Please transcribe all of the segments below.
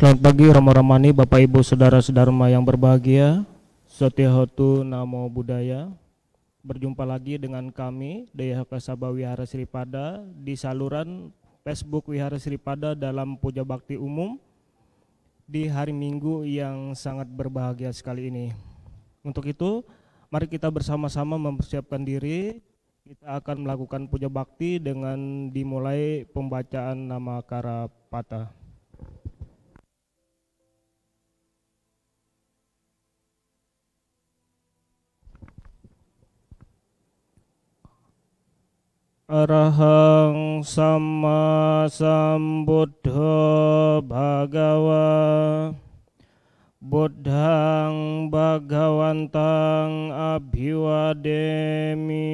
Selamat pagi Rama-Ramani, Bapak Ibu Saudara-saudara yang berbahagia. Satihotu Namo Buddhaya. Berjumpa lagi dengan kami DHK Sabha Wihara Sripada di saluran Facebook Wihara Sripada dalam Puja Bakti Umum di hari Minggu yang sangat berbahagia sekali ini. Untuk itu, mari kita bersama-sama mempersiapkan diri. Kita akan melakukan puja bakti dengan dimulai pembacaan nama Karapata. Arahang Sama Sambuddho Bhagawa Buddhang Bhagawantang Abhiwademi.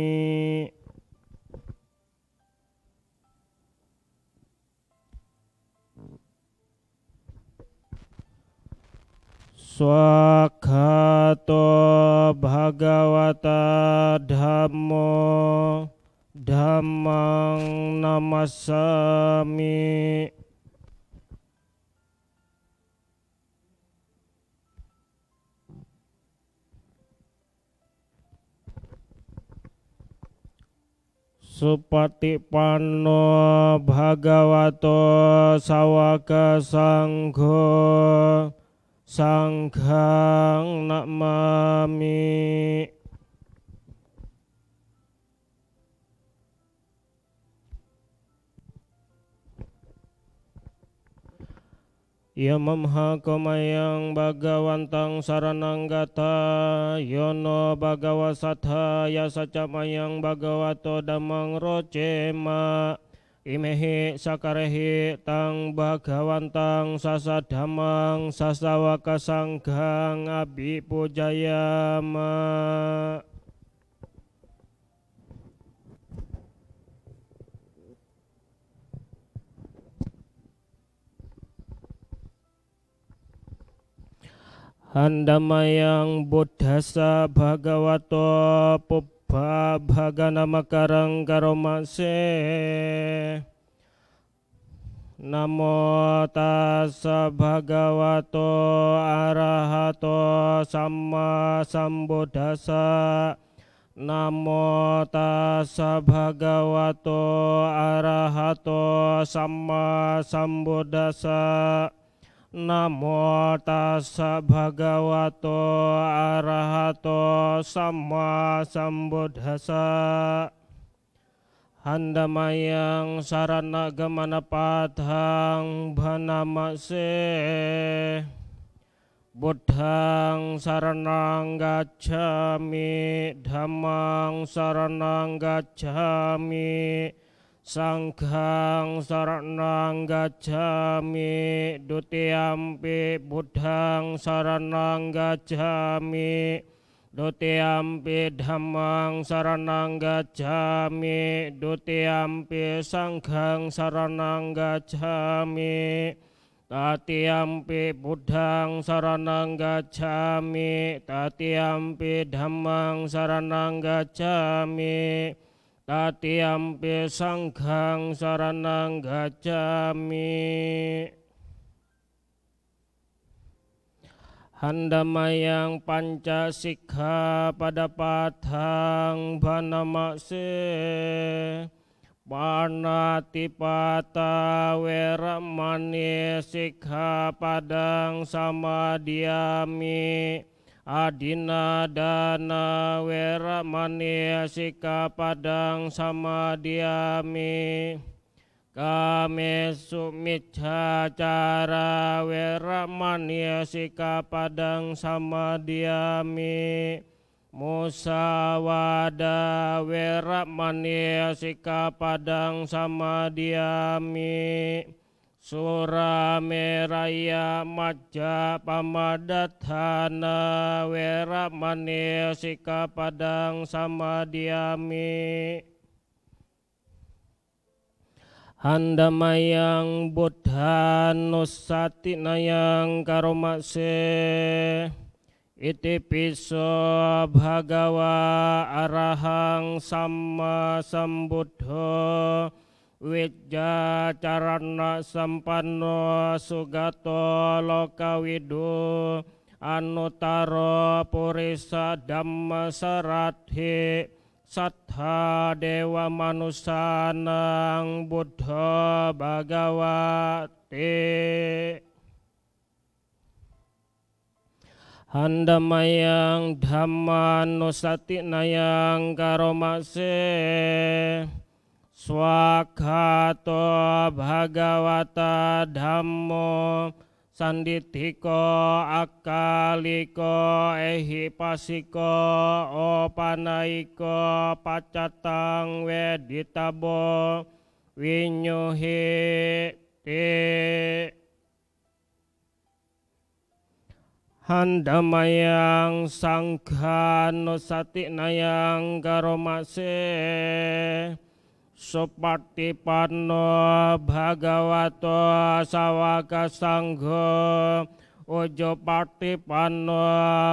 Swakhato Bhagavata Dhammo Dhammang Namasami. Supatipanno Bhagavato Sawaka Sangho Sanghang Namami. Yamamha komayang Bhagawantang sarananggata yono Bhagawasatha yasacamayang Bhagavato damang rocema imehi sakarehi tang Bhagawantang sasadhamang sasawaka sangghang abhipujayama. Handamayang Buddhasa Bhagavato Pubbha Bhagana Makarang Karomase. Namo tassa Bhagavato Arahato Samma Sambuddhassa. Namo tassa Bhagavato Arahato Samma Sambuddhassa. Namo tassa Bhagavato Arahato Samma Sambuddhassa. Handamayang sarana gamana padhang bhanamase. Buddhang saranang gacchami, dhammang saranang gacchami, Sanghang saranang gacchami, dutiyampi Buddhang saranang gacchami, dutiyampi dhammang saranang gacchami, dutiyampi sanghang saranang gacchami, tatiyampi Buddhang saranang gacchami, tatiyampi dhammang saranang gacchami, tatiyampi sanghang saranang gacchami. Handamayang pancasikha padapatang bhanamase. Panatipata weramani sikha padang samadhyami. Adina dana weramani sikapadang samadhyami. Kame sumiccacara weramani sikapadang samadhyami. Musawada weramani sikapadang samadhyami. Surameraya majja pamadatthana weramani sikapadang samadhyami. Handamayang buddhanusatinayang karomase. Iti piso bhagawa arahang samma sambuddho Wijacarana sampanno sugato lokawidu Anutaro purisa dhamma sarathi sattha dewa manusanang buddha bhagawati handamayang dhammanusati nayang karomase swakato bhagawata dhammo sanditiko akaliko ehipasiko opanaiko pacatang weditabo winyuhi te handamayang sanghanusati nayang karomase Supatipanno bhagavato sawaka sangho Ujo patipanno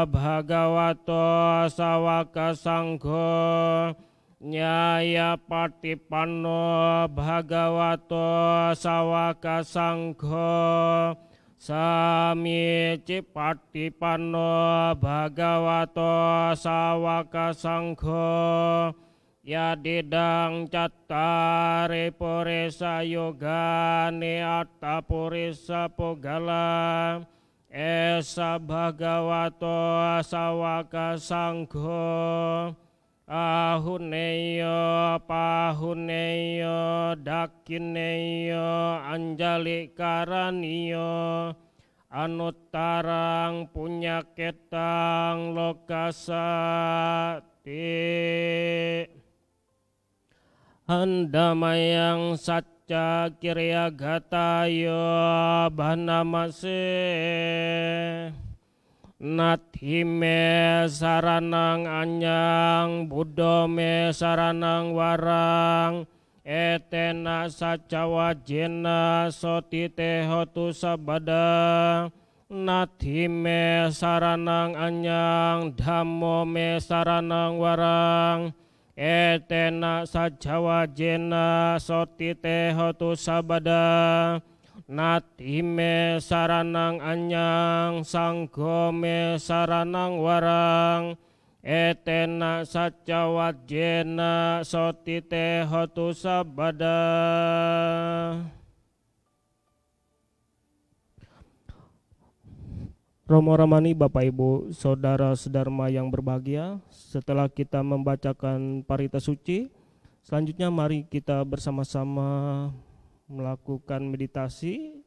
bhagavato sawaka sangho Nyaya patipanno bhagavato sawaka sangho Sami cipatipanno bhagavato sawaka sangho Ya didang cattare purisa yoga neata purisa pogala Esa bhagavato sawaka sangho Ahuneyo pahuneyo dakineyo anjali karaniyo Anuttarang punyaketang lokasati Handamayang sacca kirya gatayo banamase Nathime saranang anyang buddhame saranang warang Etena sacca wajena sotite hotu sabada Nathime saranang anyang dhammome saranang warang Etena sajawajena sotite hotu sabada Natime saranang anyang sanggome saranang warang Etena sajawajena sotite hotu sabada Romo Ramani, Bapak Ibu, Saudara Sedharma yang berbahagia, setelah kita membacakan parita suci, selanjutnya mari kita bersama-sama melakukan meditasi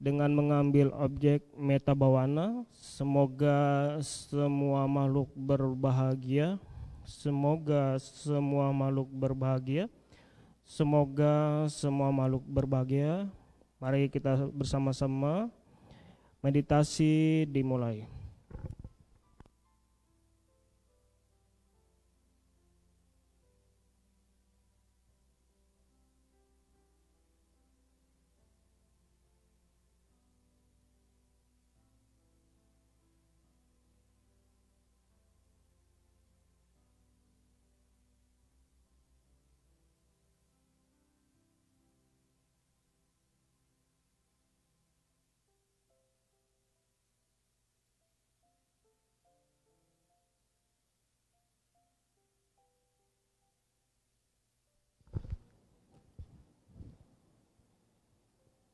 dengan mengambil objek meta bawana. Semoga semua makhluk berbahagia, semoga semua makhluk berbahagia, semoga semua makhluk berbahagia. Mari kita bersama-sama meditasi dimulai.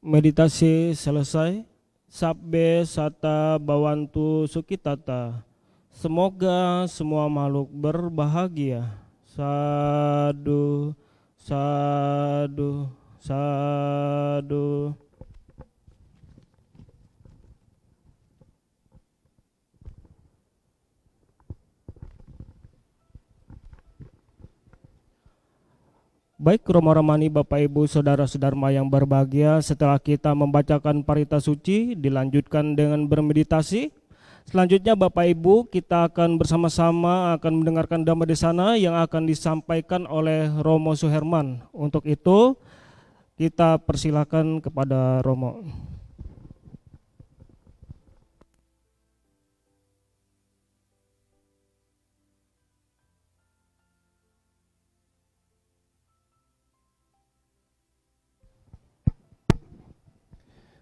Meditasi selesai. Sabbe sata bawantu sukitata. Semoga semua makhluk berbahagia. Sadu, sadu, sadu. Baik Romo Ramani, Bapak Ibu, Saudara Sedharma yang berbahagia, setelah kita membacakan parita suci, dilanjutkan dengan bermeditasi. Selanjutnya Bapak Ibu, kita akan bersama-sama akan mendengarkan Dhamma Desana yang akan disampaikan oleh Romo Suherman. Untuk itu kita persilakan kepada Romo.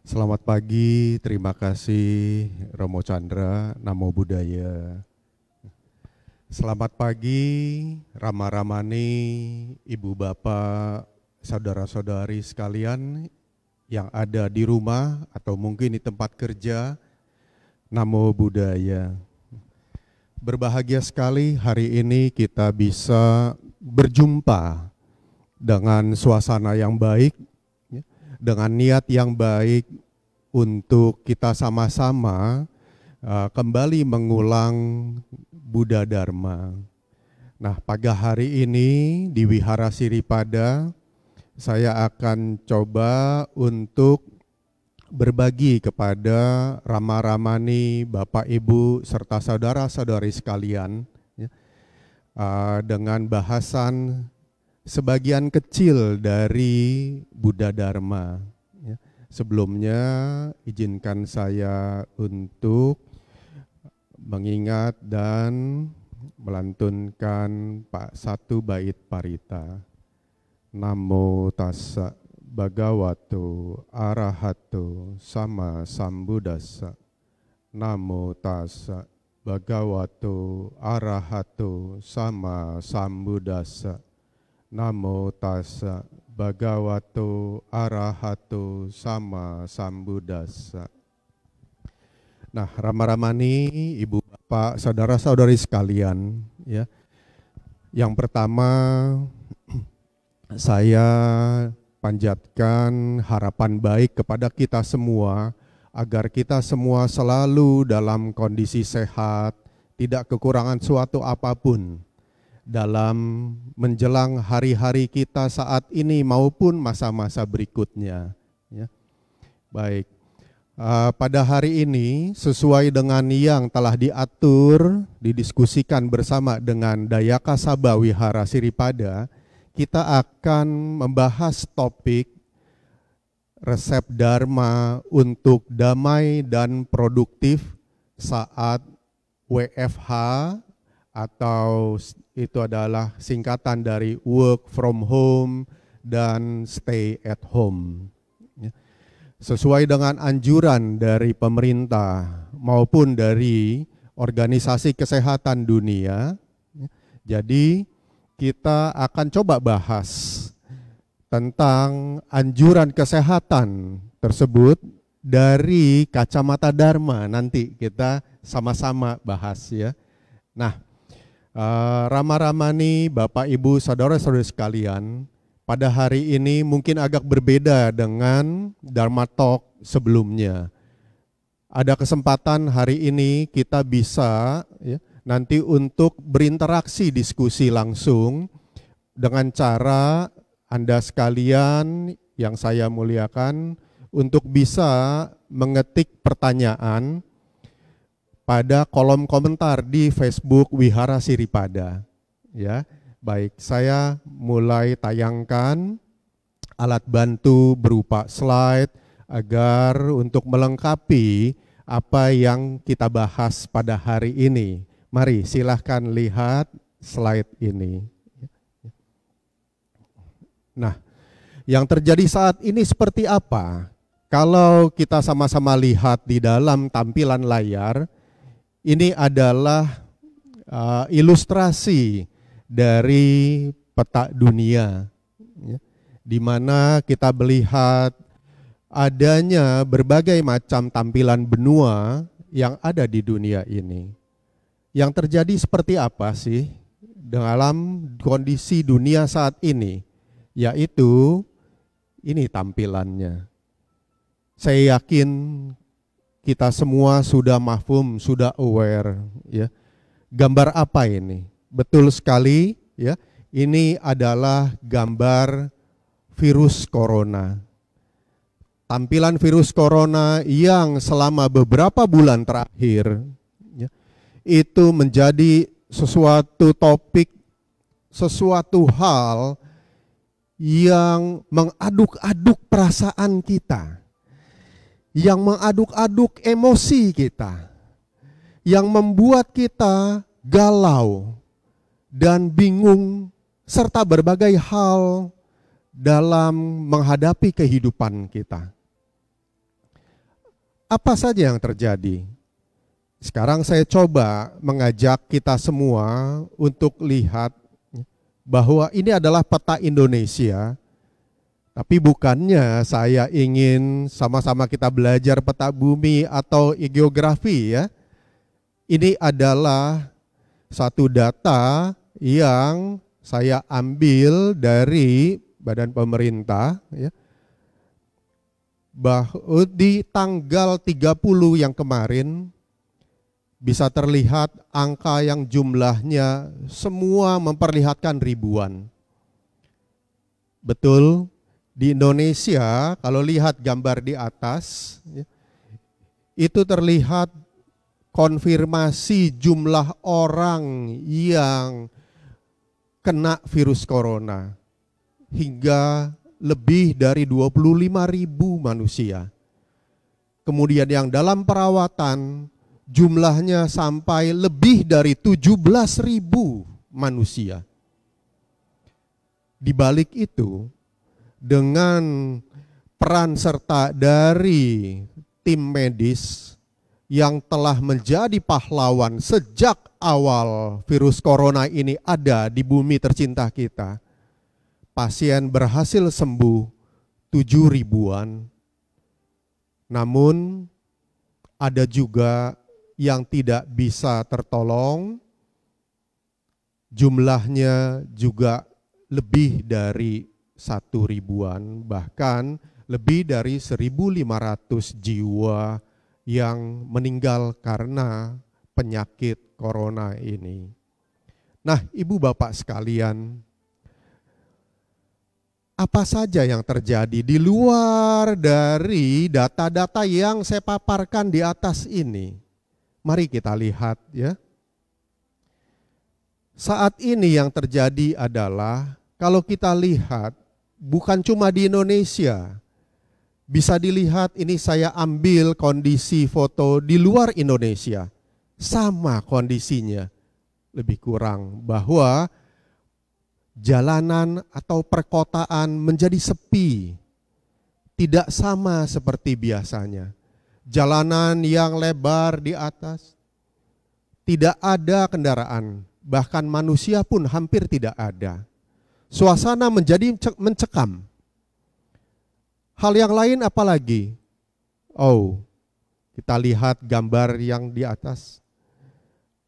Selamat pagi, terima kasih Romo Chandra, Namo Buddhaya. Selamat pagi Rama Ramani, Ibu Bapak, Saudara-saudari sekalian yang ada di rumah atau mungkin di tempat kerja. Namo Buddhaya. Berbahagia sekali hari ini kita bisa berjumpa dengan suasana yang baik, dengan niat yang baik untuk kita sama-sama kembali mengulang Buddha Dharma. Nah, pada hari ini di Wihara Siripada saya akan coba untuk berbagi kepada Rama Ramani, Bapak Ibu serta saudara-saudari sekalian dengan bahasan sebagian kecil dari Buddha Dharma. Sebelumnya izinkan saya untuk mengingat dan melantunkan satu bait parita. Namo tassa bhagavato arahato sama sambuddhassa. Namo tassa bhagavato arahato sama sambuddhassa. Namo tassa bhagavato arahato sama sambuddhassa. Nah, Rama Ramani, Ibu Bapak, saudara-saudari sekalian, ya. Yang pertama saya panjatkan harapan baik kepada kita semua agar kita semua selalu dalam kondisi sehat, tidak kekurangan suatu apapun dalam menjelang hari-hari kita saat ini maupun masa-masa berikutnya. Ya. Baik, pada hari ini sesuai dengan yang telah diatur, didiskusikan bersama dengan Dayaka Sabha Wihara Siripada, kita akan membahas topik resep Dharma untuk damai dan produktif saat WFH, atau itu adalah singkatan dari work from home dan stay at home. Sesuai dengan anjuran dari pemerintah maupun dari Organisasi Kesehatan Dunia, jadi kita akan coba bahas tentang anjuran kesehatan tersebut dari kacamata Dharma. Nanti kita sama-sama bahas ya. Nah, Rama Ramani, Bapak Ibu, saudara-saudari sekalian, pada hari ini mungkin agak berbeda dengan Dharma Talk sebelumnya. Ada kesempatan hari ini kita bisa ya, nanti untuk berinteraksi diskusi langsung dengan cara Anda sekalian yang saya muliakan untuk bisa mengetik pertanyaan pada kolom komentar di Facebook Wihara Siripada. Ya, baik, saya mulai tayangkan alat bantu berupa slide agar untuk melengkapi apa yang kita bahas pada hari ini. Mari silahkan lihat slide ini. Nah, yang terjadi saat ini seperti apa? Kalau kita sama-sama lihat di dalam tampilan layar, ini adalah ilustrasi dari peta dunia, ya, di mana kita melihat adanya berbagai macam tampilan benua yang ada di dunia ini. Yang terjadi seperti apa sih dalam kondisi dunia saat ini? Yaitu ini tampilannya. Saya yakin kita semua sudah mafhum, sudah aware ya. Gambar apa ini? Betul sekali ya. Ini adalah gambar virus corona. Tampilan virus corona yang selama beberapa bulan terakhir ya, itu menjadi sesuatu topik, sesuatu hal yang mengaduk-aduk perasaan kita, yang mengaduk-aduk emosi kita, yang membuat kita galau dan bingung serta berbagai hal dalam menghadapi kehidupan kita. Apa saja yang terjadi? Sekarang saya coba mengajak kita semua untuk lihat bahwa ini adalah peta Indonesia, tapi bukannya saya ingin sama-sama kita belajar peta bumi atau geografi ya. Ini adalah satu data yang saya ambil dari badan pemerintah ya. Bahwa di tanggal 30 yang kemarin bisa terlihat angka yang jumlahnya semua memperlihatkan ribuan. Betul, di Indonesia kalau lihat gambar di atas ya, itu terlihat konfirmasi jumlah orang yang kena virus corona hingga lebih dari 25.000 manusia. Kemudian yang dalam perawatan jumlahnya sampai lebih dari 17.000 manusia. Di balik itu, dengan peran serta dari tim medis yang telah menjadi pahlawan sejak awal virus corona ini ada di bumi tercinta kita, pasien berhasil sembuh 7.000-an. Namun ada juga yang tidak bisa tertolong, jumlahnya juga lebih dari 1.000-an, bahkan lebih dari 1.500 jiwa yang meninggal karena penyakit corona ini. Nah, Ibu Bapak sekalian, apa saja yang terjadi di luar dari data-data yang saya paparkan di atas ini? Mari kita lihat ya. Saat ini yang terjadi adalah kalau kita lihat bukan cuma di Indonesia, bisa dilihat ini saya ambil kondisi foto di luar Indonesia. Sama kondisinya, lebih kurang bahwa jalanan atau perkotaan menjadi sepi. Tidak sama seperti biasanya. Jalanan yang lebar di atas, tidak ada kendaraan, bahkan manusia pun hampir tidak ada. Suasana menjadi mencekam. Hal yang lain apalagi? Oh, kita lihat gambar yang di atas.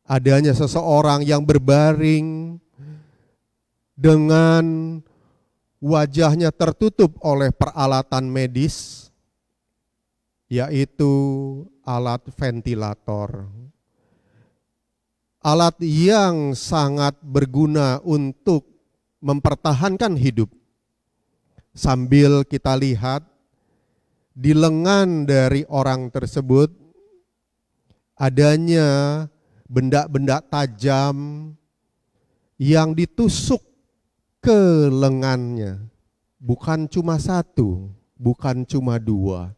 Adanya seseorang yang berbaring dengan wajahnya tertutup oleh peralatan medis, yaitu alat ventilator. Alat yang sangat berguna untuk mempertahankan hidup. Sambil kita lihat di lengan dari orang tersebut adanya benda-benda tajam yang ditusuk ke lengannya. Bukan cuma satu, bukan cuma dua.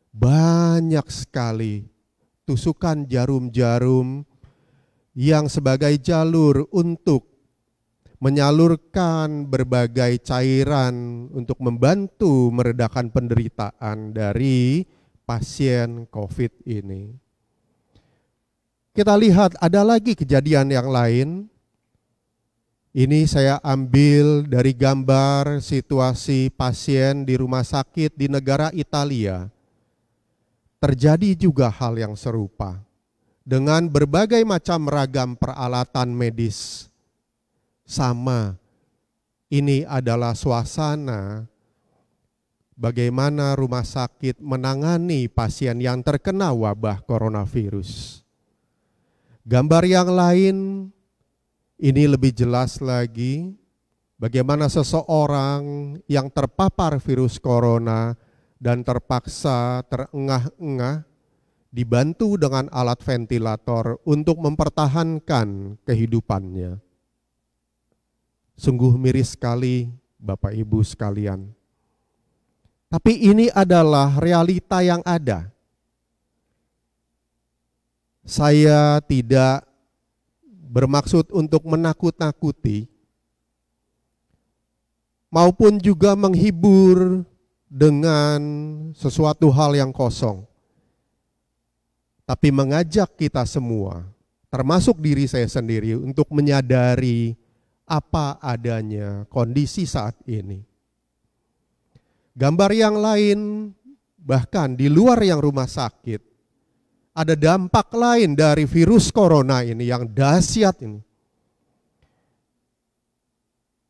Banyak sekali tusukan jarum-jarum yang sebagai jalur untuk menyalurkan berbagai cairan untuk membantu meredakan penderitaan dari pasien COVID ini. Kita lihat ada lagi kejadian yang lain. Ini saya ambil dari gambar situasi pasien di rumah sakit di negara Italia. Terjadi juga hal yang serupa dengan berbagai macam ragam peralatan medis. Sama, ini adalah suasana bagaimana rumah sakit menangani pasien yang terkena wabah coronavirus. Gambar yang lain, ini lebih jelas lagi bagaimana seseorang yang terpapar virus corona dan terpaksa terengah-engah dibantu dengan alat ventilator untuk mempertahankan kehidupannya. Sungguh miris sekali Bapak Ibu sekalian. Tapi ini adalah realita yang ada. Saya tidak bermaksud untuk menakut-nakuti maupun juga menghibur dengan sesuatu hal yang kosong. tapi mengajak kita semua, termasuk diri saya sendiri, untuk menyadari apa adanya kondisi saat ini. Gambar yang lain, bahkan di luar yang rumah sakit, ada dampak lain dari virus corona ini yang dahsyat ini.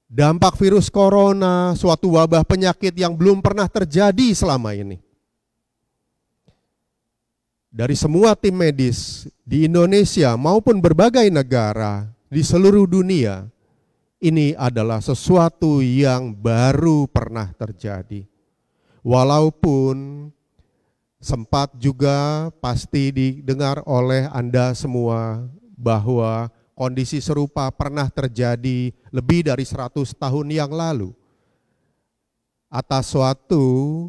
Dampak virus corona, suatu wabah penyakit yang belum pernah terjadi selama ini. Dari semua tim medis di Indonesia maupun berbagai negara di seluruh dunia, ini adalah sesuatu yang baru pernah terjadi. Walaupun sempat juga pasti didengar oleh Anda semua bahwa kondisi serupa pernah terjadi lebih dari 100 tahun yang lalu atas suatu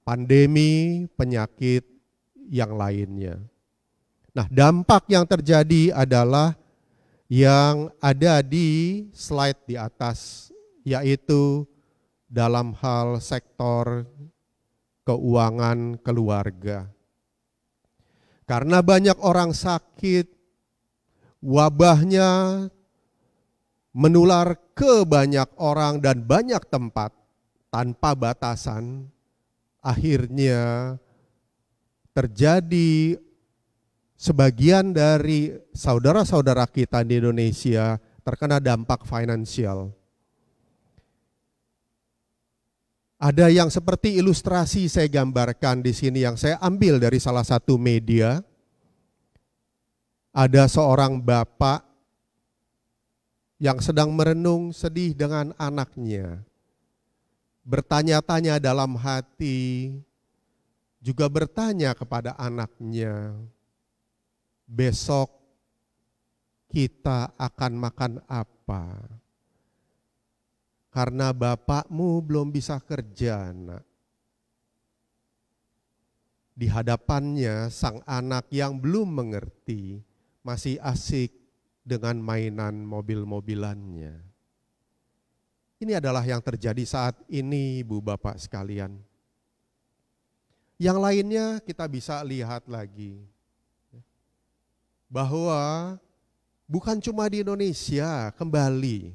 pandemi penyakit yang lainnya. Nah, dampak yang terjadi adalah yang ada di slide di atas, yaitu dalam hal sektor keuangan keluarga. Karena banyak orang sakit, wabahnya menular ke banyak orang dan banyak tempat tanpa batasan, akhirnya terjadi sebagian dari saudara-saudara kita di Indonesia terkena dampak finansial. Ada yang seperti ilustrasi saya gambarkan di sini yang saya ambil dari salah satu media. Ada seorang bapak yang sedang merenung sedih dengan anaknya. Bertanya-tanya dalam hati, juga bertanya kepada anaknya, besok kita akan makan apa? Karena bapakmu belum bisa kerja, nak. Di hadapannya sang anak yang belum mengerti masih asik dengan mainan mobil-mobilannya. Ini adalah yang terjadi saat ini, Ibu Bapak sekalian. Yang lainnya kita bisa lihat lagi, bahwa bukan cuma di Indonesia, kembali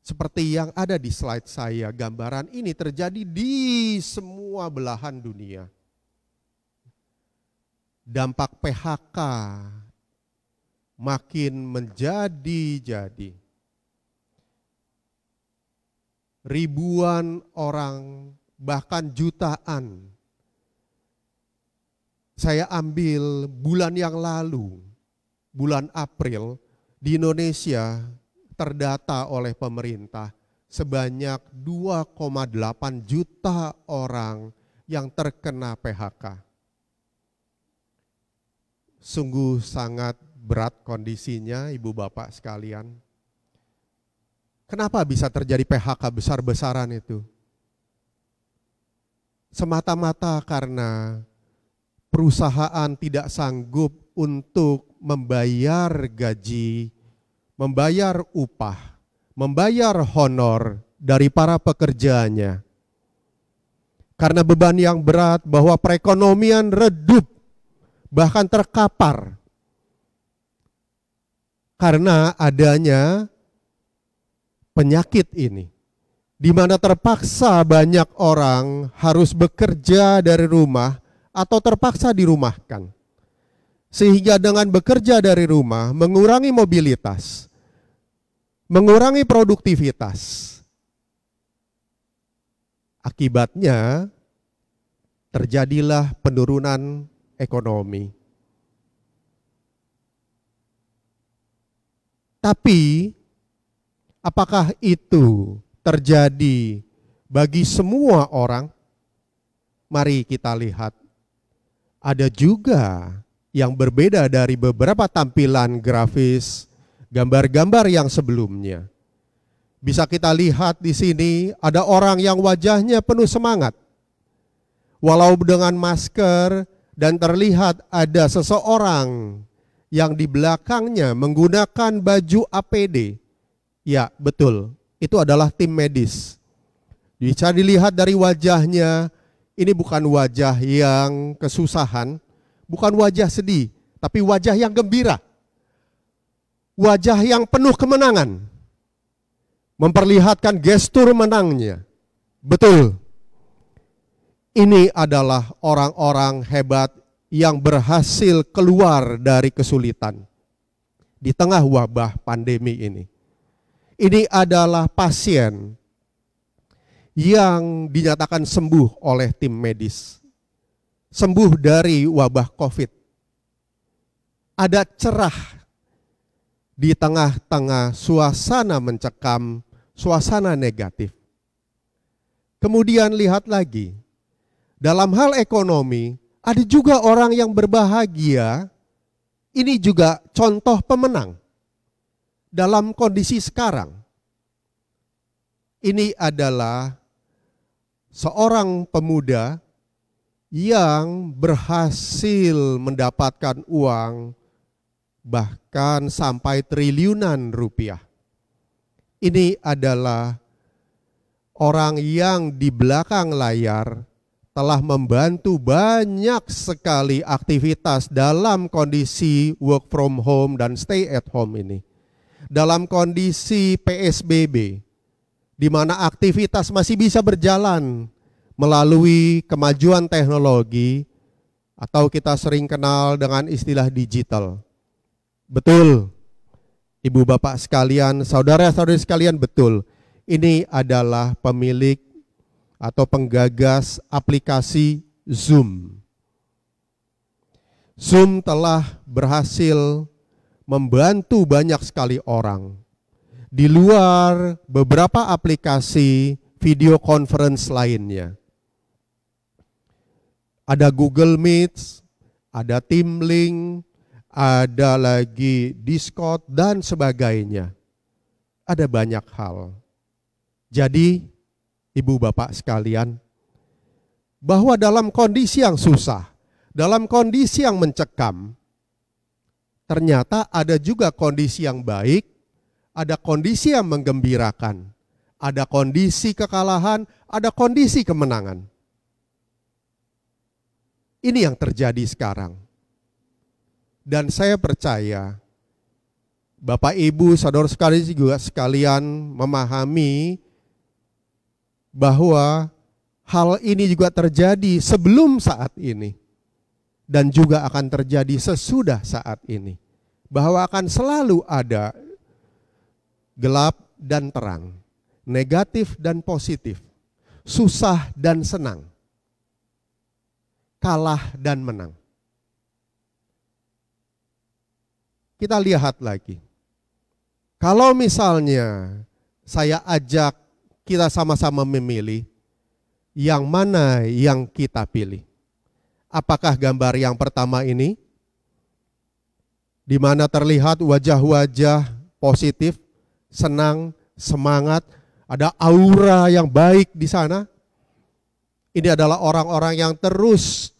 seperti yang ada di slide saya, gambaran ini terjadi di semua belahan dunia. Dampak PHK makin menjadi-jadi. Ribuan orang, bahkan jutaan. Saya ambil bulan yang lalu, bulan April, di Indonesia terdata oleh pemerintah sebanyak 2,8 juta orang yang terkena PHK. Sungguh sangat berat kondisinya, Ibu Bapak sekalian. Kenapa bisa terjadi PHK besar-besaran itu? Semata-mata karena perusahaan tidak sanggup untuk membayar gaji, membayar upah, membayar honor dari para pekerjanya. Karena beban yang berat bahwa perekonomian redup, bahkan terkapar. Karena adanya penyakit ini, di mana terpaksa banyak orang harus bekerja dari rumah atau terpaksa dirumahkan. Sehingga dengan bekerja dari rumah mengurangi mobilitas, mengurangi produktivitas. Akibatnya terjadilah penurunan ekonomi. Tapi apakah itu terjadi bagi semua orang? Mari kita lihat. Ada juga yang berbeda dari beberapa tampilan grafis, gambar-gambar yang sebelumnya. Bisa kita lihat di sini ada orang yang wajahnya penuh semangat. Walau dengan masker, dan terlihat ada seseorang yang di belakangnya menggunakan baju APD. Ya, betul. Itu adalah tim medis. Bisa dilihat dari wajahnya, ini bukan wajah yang kesusahan, bukan wajah sedih, tapi wajah yang gembira. Wajah yang penuh kemenangan. Memperlihatkan gestur menangnya. Betul. Ini adalah orang-orang hebat yang berhasil keluar dari kesulitan di tengah wabah pandemi ini. Ini adalah pasien yang dinyatakan sembuh oleh tim medis. Sembuh dari wabah COVID. Ada cerah di tengah-tengah suasana mencekam, suasana negatif. Kemudian lihat lagi, dalam hal ekonomi, ada juga orang yang berbahagia. Ini juga contoh pemenang dalam kondisi sekarang. Ini adalah seorang pemuda yang berhasil mendapatkan uang bahkan sampai triliunan rupiah. Ini adalah orang yang di belakang layar telah membantu banyak sekali aktivitas dalam kondisi work from home dan stay at home ini. Dalam kondisi PSBB, di mana aktivitas masih bisa berjalan melalui kemajuan teknologi atau kita sering kenal dengan istilah digital. Betul, Ibu Bapak sekalian, saudara-saudari sekalian, betul. Ini adalah pemilik atau penggagas aplikasi Zoom. Zoom telah berhasil membantu banyak sekali orang. Di luar beberapa aplikasi video conference lainnya. Ada Google Meet, ada Teamlink, ada lagi Discord dan sebagainya. Ada banyak hal. Jadi, Ibu Bapak sekalian, bahwa dalam kondisi yang susah, dalam kondisi yang mencekam, ternyata ada juga kondisi yang baik, ada kondisi yang menggembirakan, ada kondisi kekalahan, ada kondisi kemenangan. Ini yang terjadi sekarang. Dan saya percaya, Bapak Ibu, saudara sekalian memahami bahwa hal ini juga terjadi sebelum saat ini dan juga akan terjadi sesudah saat ini. Bahwa akan selalu ada gelap dan terang, negatif dan positif, susah dan senang, kalah dan menang. Kita lihat lagi. Kalau misalnya saya ajak kita sama-sama memilih, yang mana yang kita pilih? Apakah gambar yang pertama ini, di mana terlihat wajah-wajah positif, senang, semangat, ada aura yang baik di sana? Ini adalah orang-orang yang terus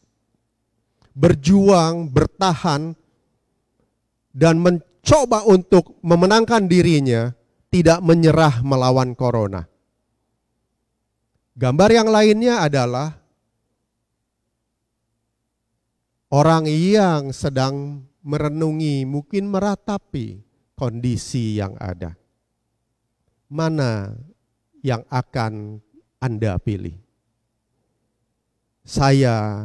berjuang, bertahan, dan mencoba untuk memenangkan dirinya, tidak menyerah melawan corona. Gambar yang lainnya adalah orang yang sedang merenungi, mungkin meratapi kondisi yang ada. Mana yang akan Anda pilih? Saya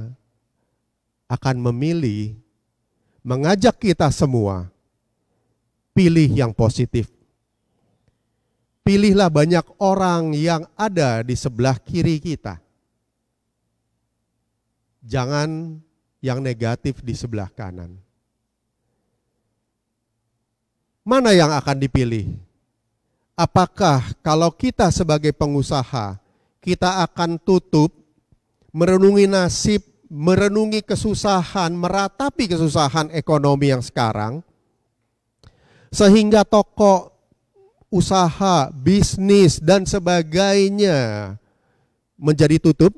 akan memilih mengajak kita semua pilih yang positif. Pilihlah banyak orang yang ada di sebelah kiri kita. Jangan yang negatif di sebelah kanan. Mana yang akan dipilih? Apakah kalau kita sebagai pengusaha, kita akan tutup, merenungi nasib, merenungi kesusahan, meratapi kesusahan ekonomi yang sekarang, sehingga toko usaha, bisnis, dan sebagainya menjadi tutup,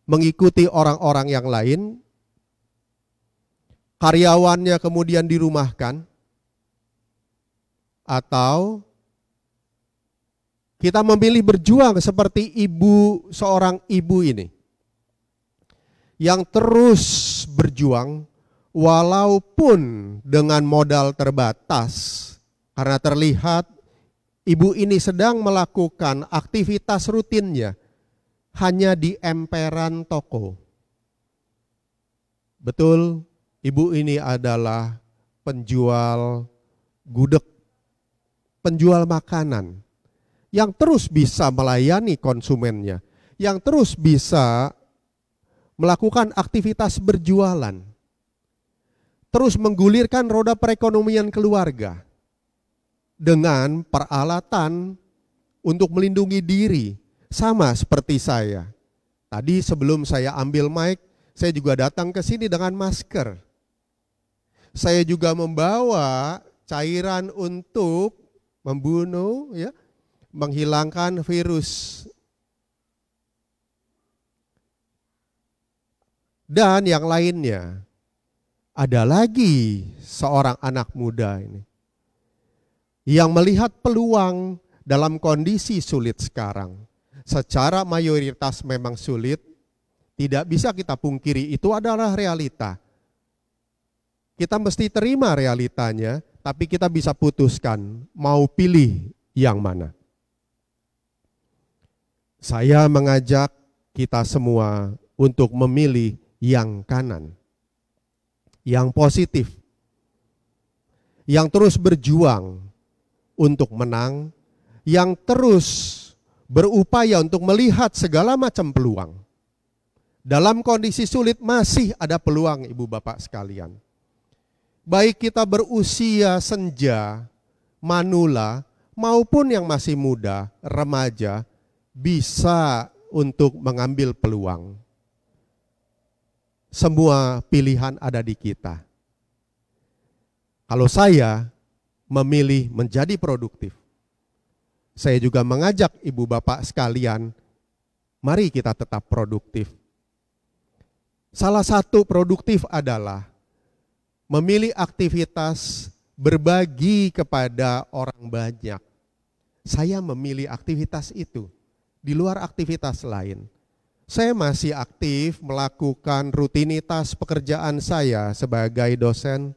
mengikuti orang-orang yang lain, karyawannya kemudian dirumahkan, atau kita memilih berjuang seperti seorang ibu ini, yang terus berjuang walaupun dengan modal terbatas, karena terlihat ibu ini sedang melakukan aktivitas rutinnya hanya di emperan toko. Betul, ibu ini adalah penjual gudeg, penjual makanan yang terus bisa melayani konsumennya, yang terus bisa melakukan aktivitas berjualan, terus menggulirkan roda perekonomian keluarga dengan peralatan untuk melindungi diri, sama seperti saya. Tadi sebelum saya ambil mic, saya juga datang ke sini dengan masker. Saya juga membawa cairan untuk membunuh, ya, menghilangkan virus. Dan yang lainnya, ada lagi seorang anak muda ini yang melihat peluang dalam kondisi sulit sekarang. Secara mayoritas memang sulit, tidak bisa kita pungkiri, itu adalah realita. Kita mesti terima realitanya, tapi kita bisa putuskan mau pilih yang mana. Saya mengajak kita semua untuk memilih yang kanan, yang positif, yang terus berjuang untuk menang, yang terus berupaya untuk melihat segala macam peluang. Dalam kondisi sulit masih ada peluang, Ibu Bapak sekalian. Baik kita berusia senja, manula, maupun yang masih muda, remaja, bisa untuk mengambil peluang. Semua pilihan ada di kita. Kalau saya memilih menjadi produktif, saya juga mengajak ibu bapak sekalian, mari kita tetap produktif. Salah satu produktif adalah memilih aktivitas berbagi kepada orang banyak. Saya memilih aktivitas itu di luar aktivitas lain. Saya masih aktif melakukan rutinitas pekerjaan saya sebagai dosen,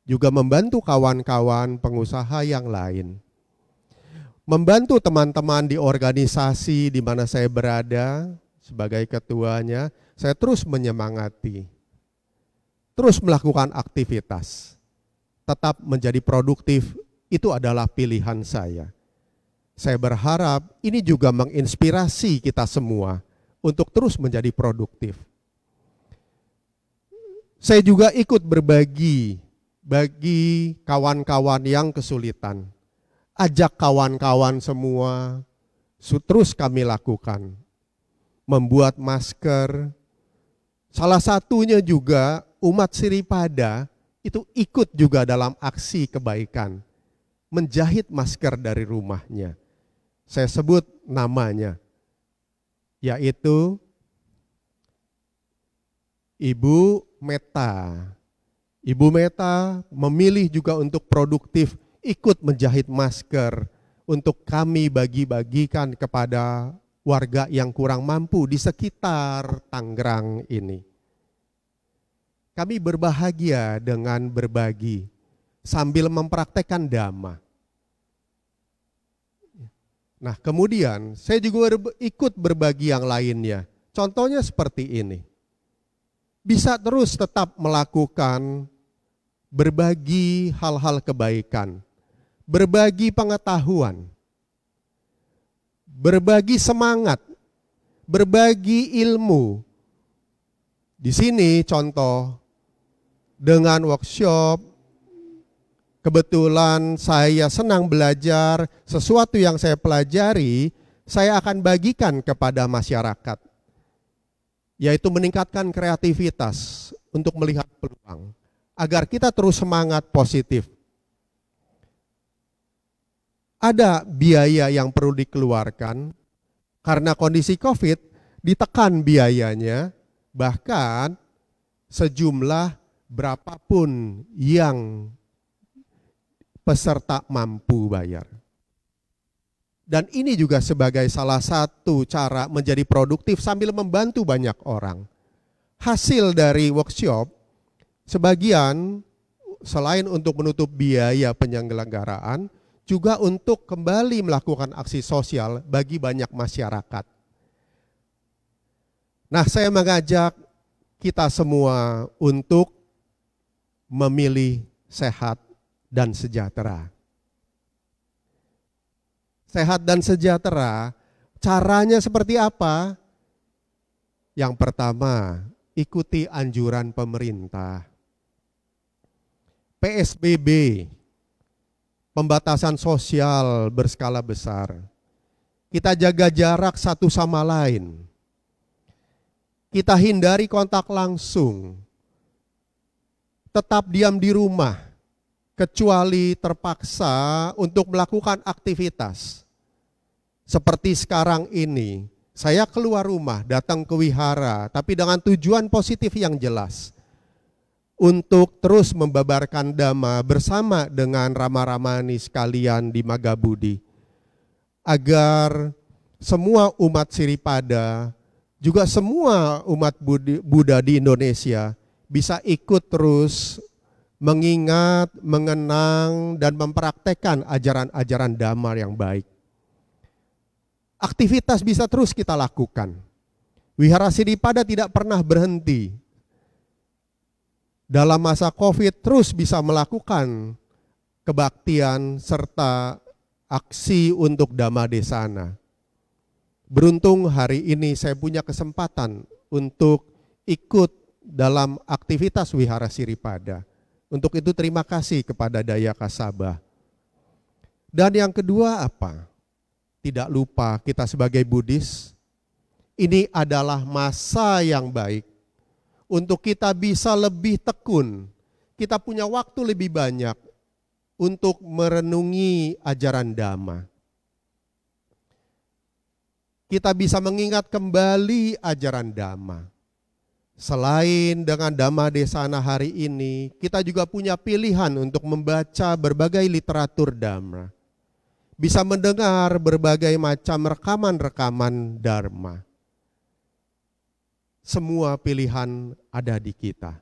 juga membantu kawan-kawan pengusaha yang lain. Membantu teman-teman di organisasi di mana saya berada sebagai ketuanya, saya terus menyemangati, terus melakukan aktivitas, tetap menjadi produktif, itu adalah pilihan saya. Saya berharap ini juga menginspirasi kita semua untuk terus menjadi produktif. Saya juga ikut berbagi bagi kawan-kawan yang kesulitan. Ajak kawan-kawan semua, terus kami lakukan. Membuat masker. Salah satunya juga umat Siripada itu ikut juga dalam aksi kebaikan. Menjahit masker dari rumahnya. Saya sebut namanya, yaitu Ibu Meta. Ibu Meta memilih juga untuk produktif, ikut menjahit masker untuk kami bagi-bagikan kepada warga yang kurang mampu di sekitar Tangerang ini. Kami berbahagia dengan berbagi sambil mempraktekkan dhamma. Nah, kemudian saya juga ikut berbagi yang lainnya. Contohnya seperti ini. Bisa terus tetap melakukan berbagi hal-hal kebaikan, berbagi pengetahuan, berbagi semangat, berbagi ilmu. Di sini contoh dengan workshop. Kebetulan saya senang belajar, sesuatu yang saya pelajari, saya akan bagikan kepada masyarakat. Yaitu meningkatkan kreativitas untuk melihat peluang. Agar kita terus semangat positif. Ada biaya yang perlu dikeluarkan, karena kondisi COVID ditekan biayanya, bahkan sejumlah berapapun yang peserta mampu bayar. Dan ini juga sebagai salah satu cara menjadi produktif sambil membantu banyak orang. Hasil dari workshop Sebagian selain untuk menutup biaya penyelenggaraan, juga untuk kembali melakukan aksi sosial bagi banyak masyarakat. Nah, saya mengajak kita semua untuk memilih sehat dan sejahtera. Sehat dan sejahtera, caranya seperti apa? Yang pertama, ikuti anjuran pemerintah. PSBB, pembatasan sosial berskala besar. Kita jaga jarak satu sama lain. Kita hindari kontak langsung. Tetap diam di rumah, kecuali terpaksa untuk melakukan aktivitas. Seperti sekarang ini, saya keluar rumah, datang ke wihara, tapi dengan tujuan positif yang jelas. Untuk terus membabarkan dhamma bersama dengan Rama-Ramani sekalian di Magabudi. Agar semua umat Siripada, juga semua umat Buddha di Indonesia bisa ikut terus mengingat, mengenang, dan mempraktekkan ajaran-ajaran Dhamma yang baik. Aktivitas bisa terus kita lakukan. Wihara Siripada tidak pernah berhenti. Dalam masa COVID terus bisa melakukan kebaktian serta aksi untuk Dhamma Desana. Beruntung hari ini saya punya kesempatan untuk ikut dalam aktivitas Wihara Siripada. Untuk itu terima kasih kepada Dayaka Sabha. Dan yang kedua apa? Tidak lupa kita sebagai Buddhis, ini adalah masa yang baik untuk kita bisa lebih tekun, kita punya waktu lebih banyak untuk merenungi ajaran Dhamma. Kita bisa mengingat kembali ajaran Dhamma. Selain dengan Dhamma Desana hari ini, kita juga punya pilihan untuk membaca berbagai literatur Dhamma. Bisa mendengar berbagai macam rekaman-rekaman Dharma. Semua pilihan ada di kita.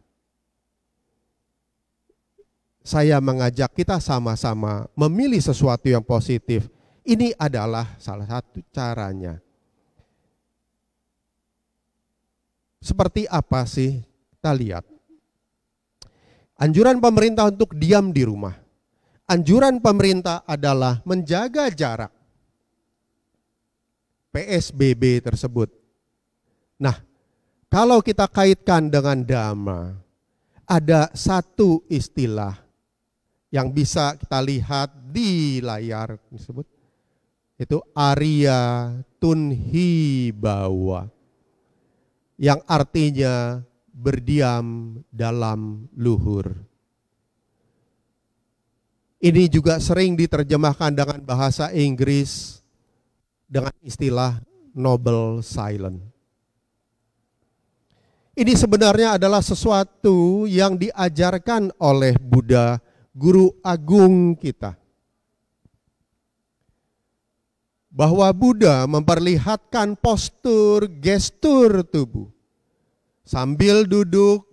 Saya mengajak kita sama-sama memilih sesuatu yang positif. Ini adalah salah satu caranya. Seperti apa sih? Kita lihat. Anjuran pemerintah untuk diam di rumah. Anjuran pemerintah adalah menjaga jarak. PSBB tersebut. Nah, kalau kita kaitkan dengan Dhamma, ada satu istilah yang bisa kita lihat di layar tersebut, itu Arya Tunhi Bawa, yang artinya berdiam dalam luhur. Ini juga sering diterjemahkan dengan bahasa Inggris dengan istilah noble silent. Ini sebenarnya adalah sesuatu yang diajarkan oleh Buddha, guru agung kita. Bahwa Buddha memperlihatkan postur, gestur tubuh. Sambil duduk,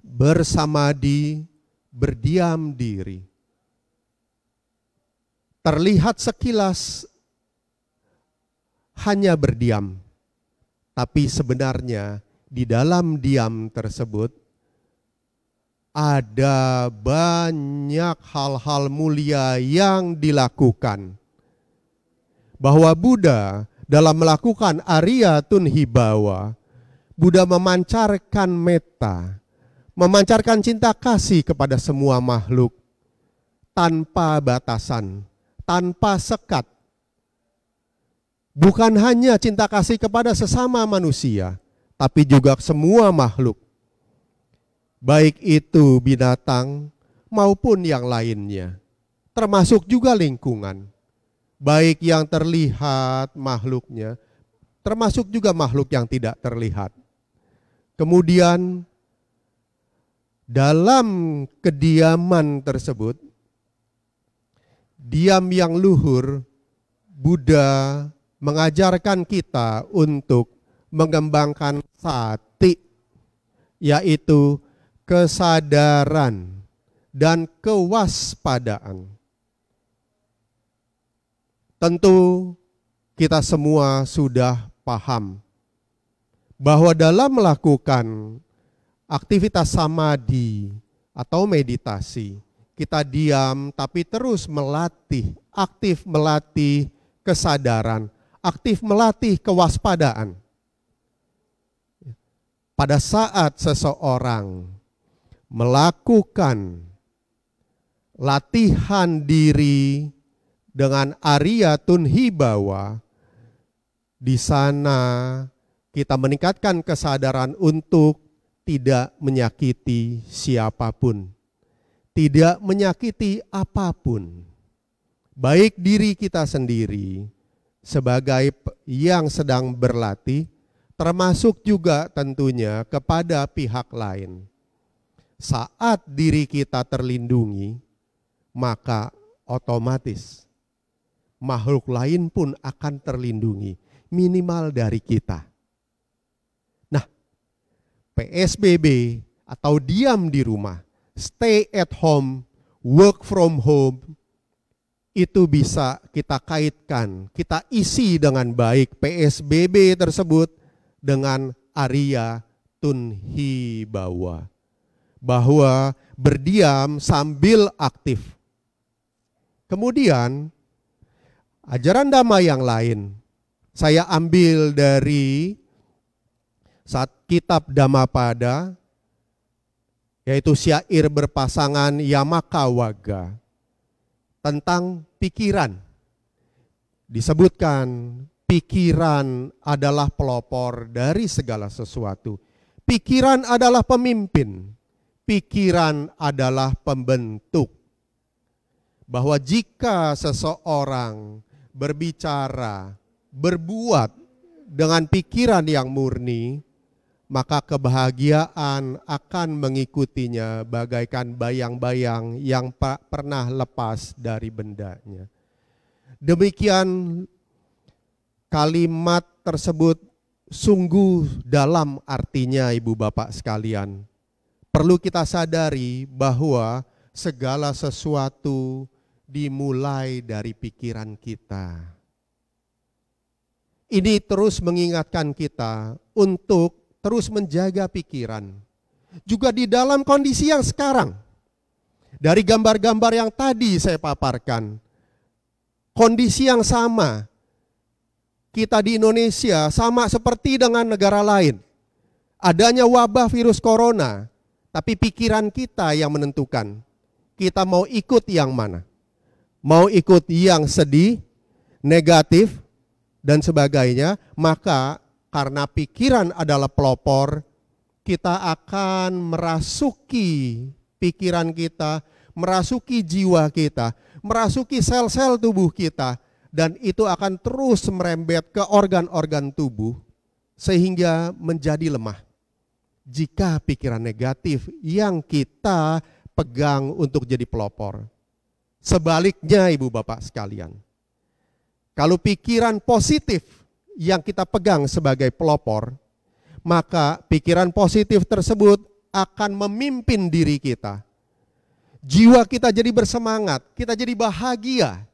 bersamadi, berdiam diri. Terlihat sekilas hanya berdiam. Tapi sebenarnya di dalam diam tersebut ada banyak hal-hal mulia yang dilakukan. Bahwa Buddha dalam melakukan Arya Tunhi Bawa, Buddha memancarkan metta, memancarkan cinta kasih kepada semua makhluk tanpa batasan, tanpa sekat. Bukan hanya cinta kasih kepada sesama manusia, tapi juga semua makhluk. Baik itu binatang maupun yang lainnya. Termasuk juga lingkungan. Baik yang terlihat makhluknya, termasuk juga makhluk yang tidak terlihat. Kemudian dalam kediaman tersebut, diam yang luhur, Buddha mengajarkan kita untuk mengembangkan sati, yaitu kesadaran, dan kewaspadaan. Tentu kita semua sudah paham bahwa dalam melakukan aktivitas samadhi atau meditasi, kita diam tapi terus melatih, aktif melatih kesadaran, aktif melatih kewaspadaan. Pada saat seseorang melakukan latihan diri dengan Ariyatun Hibawa, di sana kita meningkatkan kesadaran untuk tidak menyakiti siapapun, tidak menyakiti apapun, baik diri kita sendiri sebagai yang sedang berlatih, termasuk juga tentunya kepada pihak lain. Saat diri kita terlindungi, maka otomatis makhluk lain pun akan terlindungi, minimal dari kita. Nah, PSBB atau diam di rumah, stay at home, work from home, itu bisa kita kaitkan, kita isi dengan baik PSBB tersebut dengan Ariyatun Hibawa, bahwa berdiam sambil aktif. Kemudian ajaran Dhamma yang lain saya ambil dari saat kitab Dhammapada, yaitu syair berpasangan Yamaka Wagga tentang pikiran. Disebutkan pikiran adalah pelopor dari segala sesuatu. Pikiran adalah pemimpin. Pikiran adalah pembentuk. Bahwa jika seseorang berbicara, berbuat dengan pikiran yang murni, maka kebahagiaan akan mengikutinya bagaikan bayang-bayang yang pernah lepas dari bendanya. Demikian kalimat tersebut sungguh dalam artinya, Ibu Bapak sekalian. Perlu kita sadari bahwa segala sesuatu dimulai dari pikiran kita. Ini terus mengingatkan kita untuk terus menjaga pikiran. Juga di dalam kondisi yang sekarang. Dari gambar-gambar yang tadi saya paparkan, kondisi yang sama. Kita di Indonesia sama seperti dengan negara lain. Adanya wabah virus corona, tapi pikiran kita yang menentukan. Kita mau ikut yang mana? Mau ikut yang sedih, negatif, dan sebagainya, maka karena pikiran adalah pelopor, kita akan merasuki pikiran kita, merasuki jiwa kita, merasuki sel-sel tubuh kita, dan itu akan terus merembet ke organ-organ tubuh sehingga menjadi lemah. Jika pikiran negatif yang kita pegang untuk jadi pelopor. Sebaliknya, Ibu Bapak sekalian, kalau pikiran positif yang kita pegang sebagai pelopor, maka pikiran positif tersebut akan memimpin diri kita. Jiwa kita jadi bersemangat, kita jadi bahagia.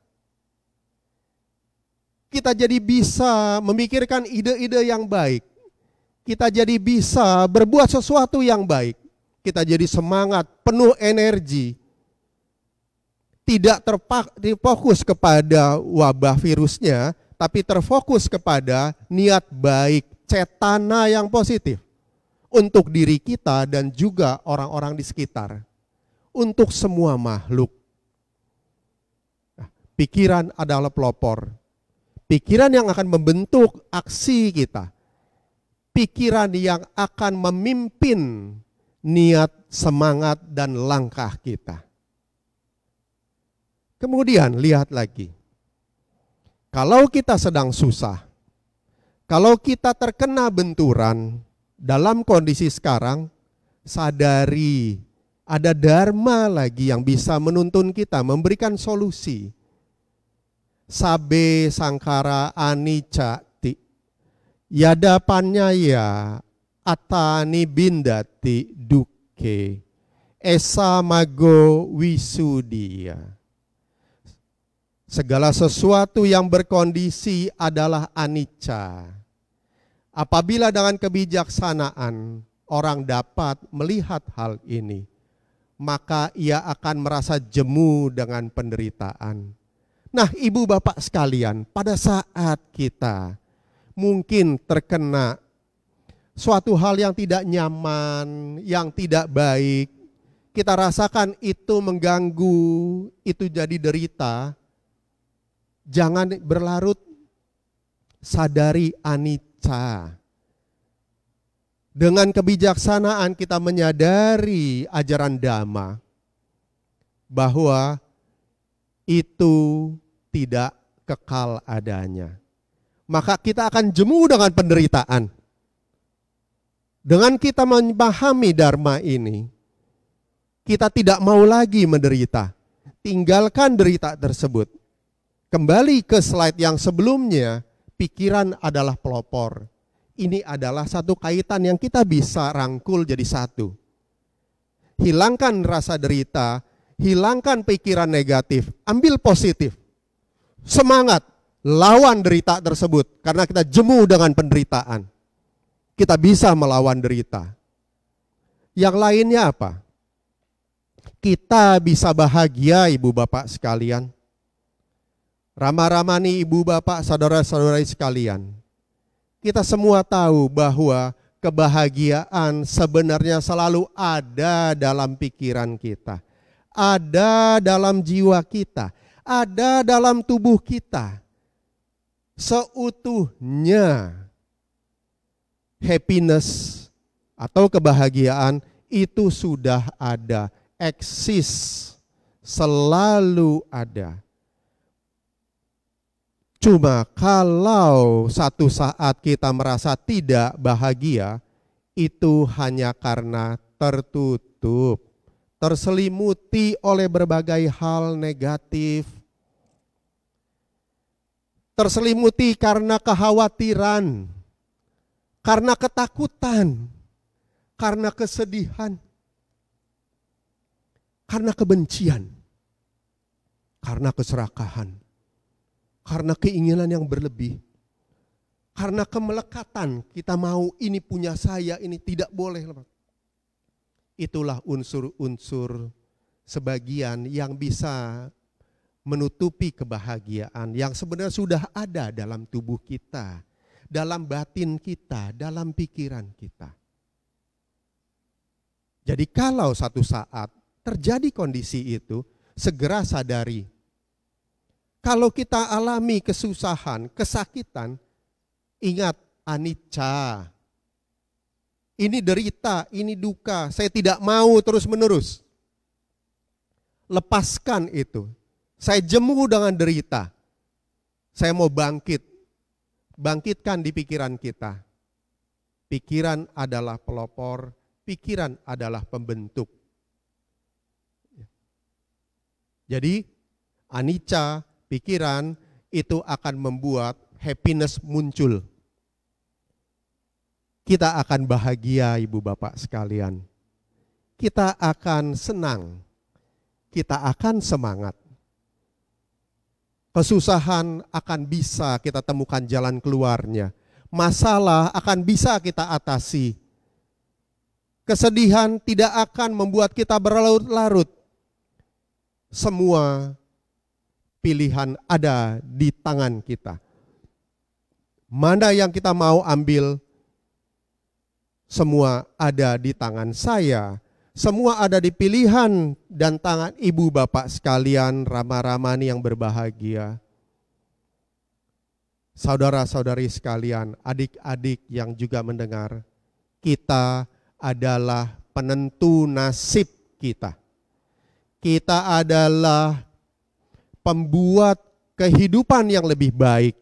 Kita jadi bisa memikirkan ide-ide yang baik. Kita jadi bisa berbuat sesuatu yang baik. Kita jadi semangat, penuh energi. Tidak terfokus kepada wabah virusnya, tapi terfokus kepada niat baik, cetana yang positif untuk diri kita dan juga orang-orang di sekitar, untuk semua makhluk. Nah, pikiran adalah pelopor. Pikiran yang akan membentuk aksi kita. Pikiran yang akan memimpin niat, semangat, dan langkah kita. Kemudian lihat lagi. Kalau kita sedang susah, kalau kita terkena benturan dalam kondisi sekarang, sadari ada dharma lagi yang bisa menuntun kita, memberikan solusi. Sabe sangkara anicca ti, yada panyaya atani bindati dukke, esa mago wisudia. Segala sesuatu yang berkondisi adalah anicca. Apabila dengan kebijaksanaan orang dapat melihat hal ini, maka ia akan merasa jemu dengan penderitaan. Nah, ibu bapak sekalian, pada saat kita mungkin terkena suatu hal yang tidak nyaman, yang tidak baik, kita rasakan itu mengganggu, itu jadi derita, jangan berlarut, sadari anicca. Dengan kebijaksanaan kita menyadari ajaran Dhamma bahwa itu tidak kekal adanya. Maka kita akan jemu dengan penderitaan. Dengan kita memahami Dharma ini, kita tidak mau lagi menderita. Tinggalkan derita tersebut. Kembali ke slide yang sebelumnya, pikiran adalah pelopor. Ini adalah satu kaitan yang kita bisa rangkul jadi satu. Hilangkan rasa derita, hilangkan pikiran negatif, ambil positif. Semangat, lawan derita tersebut. Karena kita jemu dengan penderitaan. Kita bisa melawan derita. Yang lainnya apa? Kita bisa bahagia ibu bapak sekalian. Rama-ramani ibu bapak, saudara-saudari sekalian. Kita semua tahu bahwa kebahagiaan sebenarnya selalu ada dalam pikiran kita. Ada dalam jiwa kita. Ada dalam tubuh kita. Seutuhnya happiness atau kebahagiaan itu sudah ada. Eksis, selalu ada. Cuma kalau satu saat kita merasa tidak bahagia, itu hanya karena tertutup, terselimuti oleh berbagai hal negatif, terselimuti karena kekhawatiran, karena ketakutan, karena kesedihan, karena kebencian, karena keserakahan, karena keinginan yang berlebih, karena kemelekatan, kita mau ini punya saya, ini tidak boleh. Itulah unsur-unsur sebagian yang bisa menutupi kebahagiaan yang sebenarnya sudah ada dalam tubuh kita, dalam batin kita, dalam pikiran kita. Jadi kalau satu saat terjadi kondisi itu, segera sadari. Kalau kita alami kesusahan, kesakitan, ingat anicca. Ini derita, ini duka, saya tidak mau terus-menerus. Lepaskan itu. Saya jemu dengan derita. Saya mau bangkit. Bangkitkan di pikiran kita. Pikiran adalah pelopor, pikiran adalah pembentuk. Jadi anicca, pikiran itu akan membuat happiness muncul. Kita akan bahagia ibu bapak sekalian. Kita akan senang. Kita akan semangat. Kesusahan akan bisa kita temukan jalan keluarnya. Masalah akan bisa kita atasi. Kesedihan tidak akan membuat kita berlarut-larut. Semua pilihan ada di tangan kita. Mana yang kita mau ambil, semua ada di tangan saya. Semua ada di pilihan dan tangan ibu bapak sekalian, rama-ramani yang berbahagia. Saudara-saudari sekalian, adik-adik yang juga mendengar, kita adalah penentu nasib kita. Kita adalah pembuat kehidupan yang lebih baik.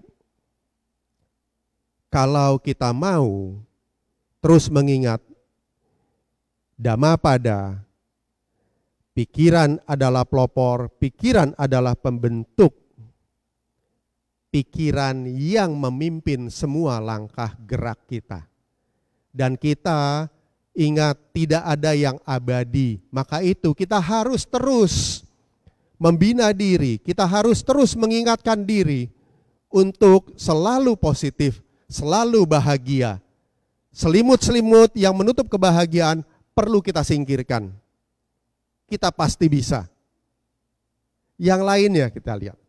Kalau kita mau terus mengingat Dhammapada, pikiran adalah pelopor, pikiran adalah pembentuk, pikiran yang memimpin semua langkah gerak kita. Dan kita Ingat, tidak ada yang abadi. Maka itu kita harus terus membina diri, kita harus terus mengingatkan diri untuk selalu positif, selalu bahagia. Selimut-selimut yang menutup kebahagiaan perlu kita singkirkan. Kita pasti bisa. Yang lainnya kita lihat.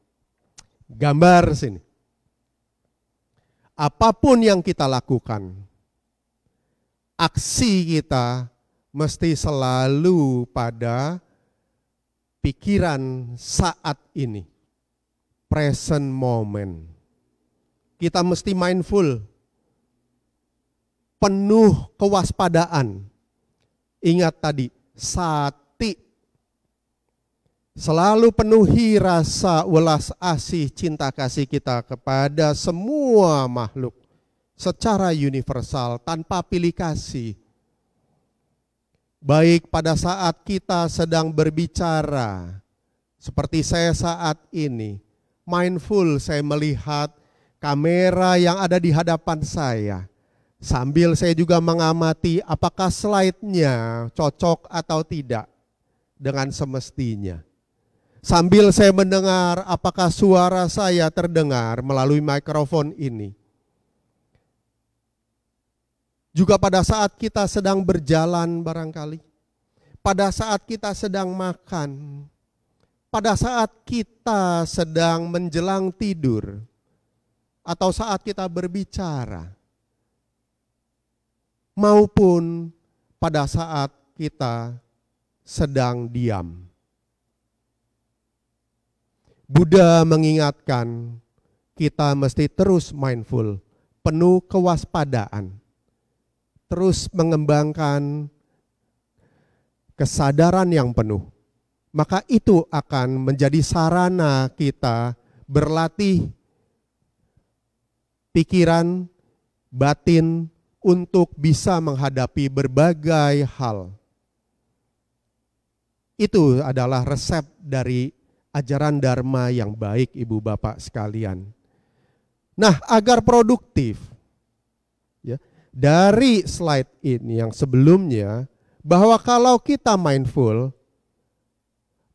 Gambar sini. Apapun yang kita lakukan, aksi kita mesti selalu pada pikiran saat ini. Present moment. Kita mesti mindful. Penuh kewaspadaan. Ingat tadi, sati. Selalu penuhi rasa welas asih cinta kasih kita kepada semua makhluk secara universal tanpa pilih kasih. Baik pada saat kita sedang berbicara, seperti saya saat ini, mindful saya melihat kamera yang ada di hadapan saya. Sambil saya juga mengamati apakah slide-nya cocok atau tidak dengan semestinya. Sambil saya mendengar apakah suara saya terdengar melalui mikrofon ini. Juga pada saat kita sedang berjalan barangkali. Pada saat kita sedang makan. Pada saat kita sedang menjelang tidur. Atau saat kita berbicara. Maupun pada saat kita sedang diam. Buddha mengingatkan kita mesti terus mindful, penuh kewaspadaan, terus mengembangkan kesadaran yang penuh. Maka itu akan menjadi sarana kita berlatih pikiran, batin untuk bisa menghadapi berbagai hal. Itu adalah resep dari ajaran Dharma yang baik, Ibu Bapak sekalian. Nah, agar produktif, ya, dari slide ini yang sebelumnya, bahwa kalau kita mindful,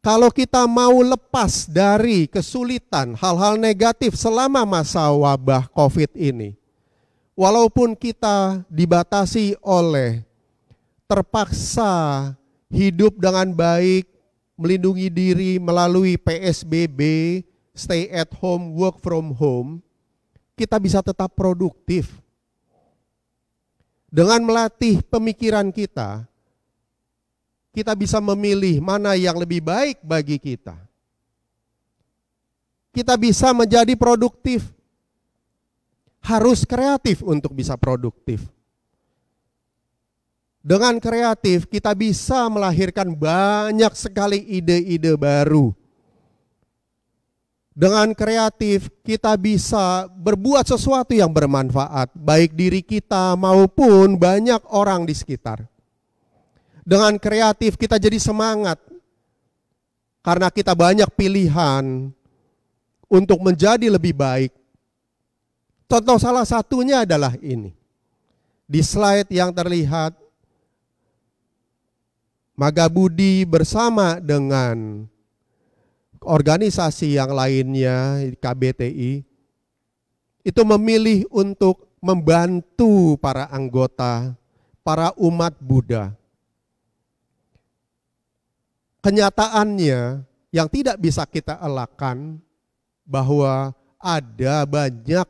kalau kita mau lepas dari kesulitan, hal-hal negatif selama masa wabah COVID ini, walaupun kita dibatasi oleh terpaksa hidup dengan baik, melindungi diri melalui PSBB, stay at home, work from home, kita bisa tetap produktif. Dengan melatih pemikiran kita bisa memilih mana yang lebih baik bagi kita. Kita bisa menjadi produktif. Harus kreatif untuk bisa produktif. Dengan kreatif kita bisa melahirkan banyak sekali ide-ide baru. Dengan kreatif kita bisa berbuat sesuatu yang bermanfaat, baik diri kita maupun banyak orang di sekitar. Dengan kreatif kita jadi semangat, karena kita banyak pilihan untuk menjadi lebih baik. Contoh salah satunya adalah ini. Di slide yang terlihat, Magabudi bersama dengan organisasi yang lainnya, KBTI, itu memilih untuk membantu para anggota, para umat Buddha. Kenyataannya yang tidak bisa kita elakkan bahwa ada banyak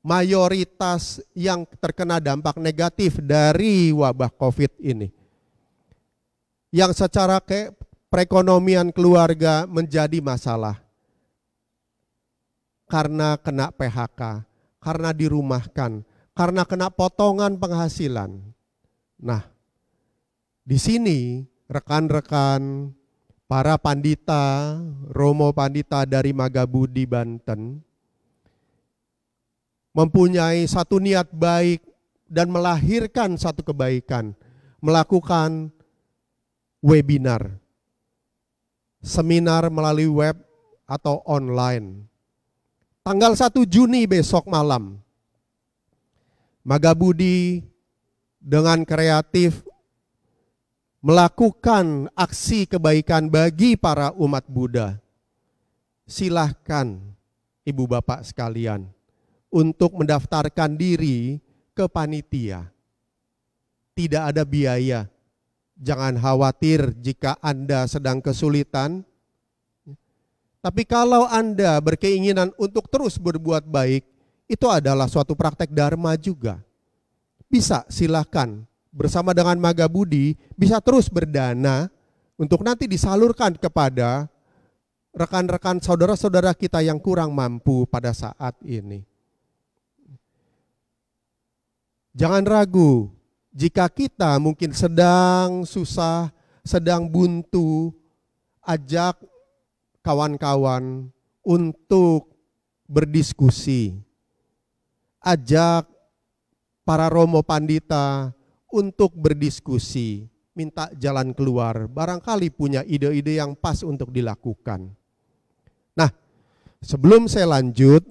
mayoritas yang terkena dampak negatif dari wabah COVID ini. Yang secara perekonomian keluarga menjadi masalah. Karena kena PHK, karena dirumahkan, karena kena potongan penghasilan. Nah, di sini rekan-rekan para pandita, Romo Pandita dari Magabudi, Banten, mempunyai satu niat baik dan melahirkan satu kebaikan, melakukan webinar, seminar melalui web atau online. Tanggal 1 Juni besok malam, Magabudi dengan kreatif melakukan aksi kebaikan bagi para umat Buddha, silahkan ibu bapak sekalian untuk mendaftarkan diri ke panitia. Tidak ada biaya. Jangan khawatir jika Anda sedang kesulitan. Tapi kalau Anda berkeinginan untuk terus berbuat baik, itu adalah suatu praktek dharma juga. Bisa, silahkan. Bersama dengan Maga Budi bisa terus berdana untuk nanti disalurkan kepada rekan-rekan saudara-saudara kita yang kurang mampu pada saat ini. Jangan ragu, jika kita mungkin sedang susah, sedang buntu, ajak kawan-kawan untuk berdiskusi. Ajak para romo pandita untuk berdiskusi, minta jalan keluar, barangkali punya ide-ide yang pas untuk dilakukan. Nah, sebelum saya lanjut,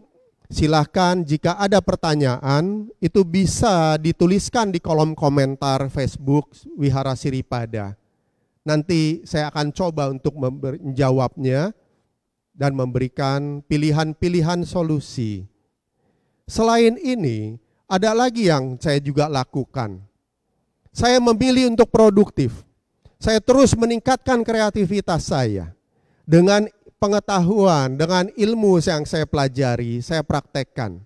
silahkan jika ada pertanyaan, itu bisa dituliskan di kolom komentar Facebook Wihara Siripada. Nanti saya akan coba untuk menjawabnya dan memberikan pilihan-pilihan solusi. Selain ini, ada lagi yang saya juga lakukan. Saya memilih untuk produktif. Saya terus meningkatkan kreativitas saya. Dengan pengetahuan, dengan ilmu yang saya pelajari, saya praktekkan.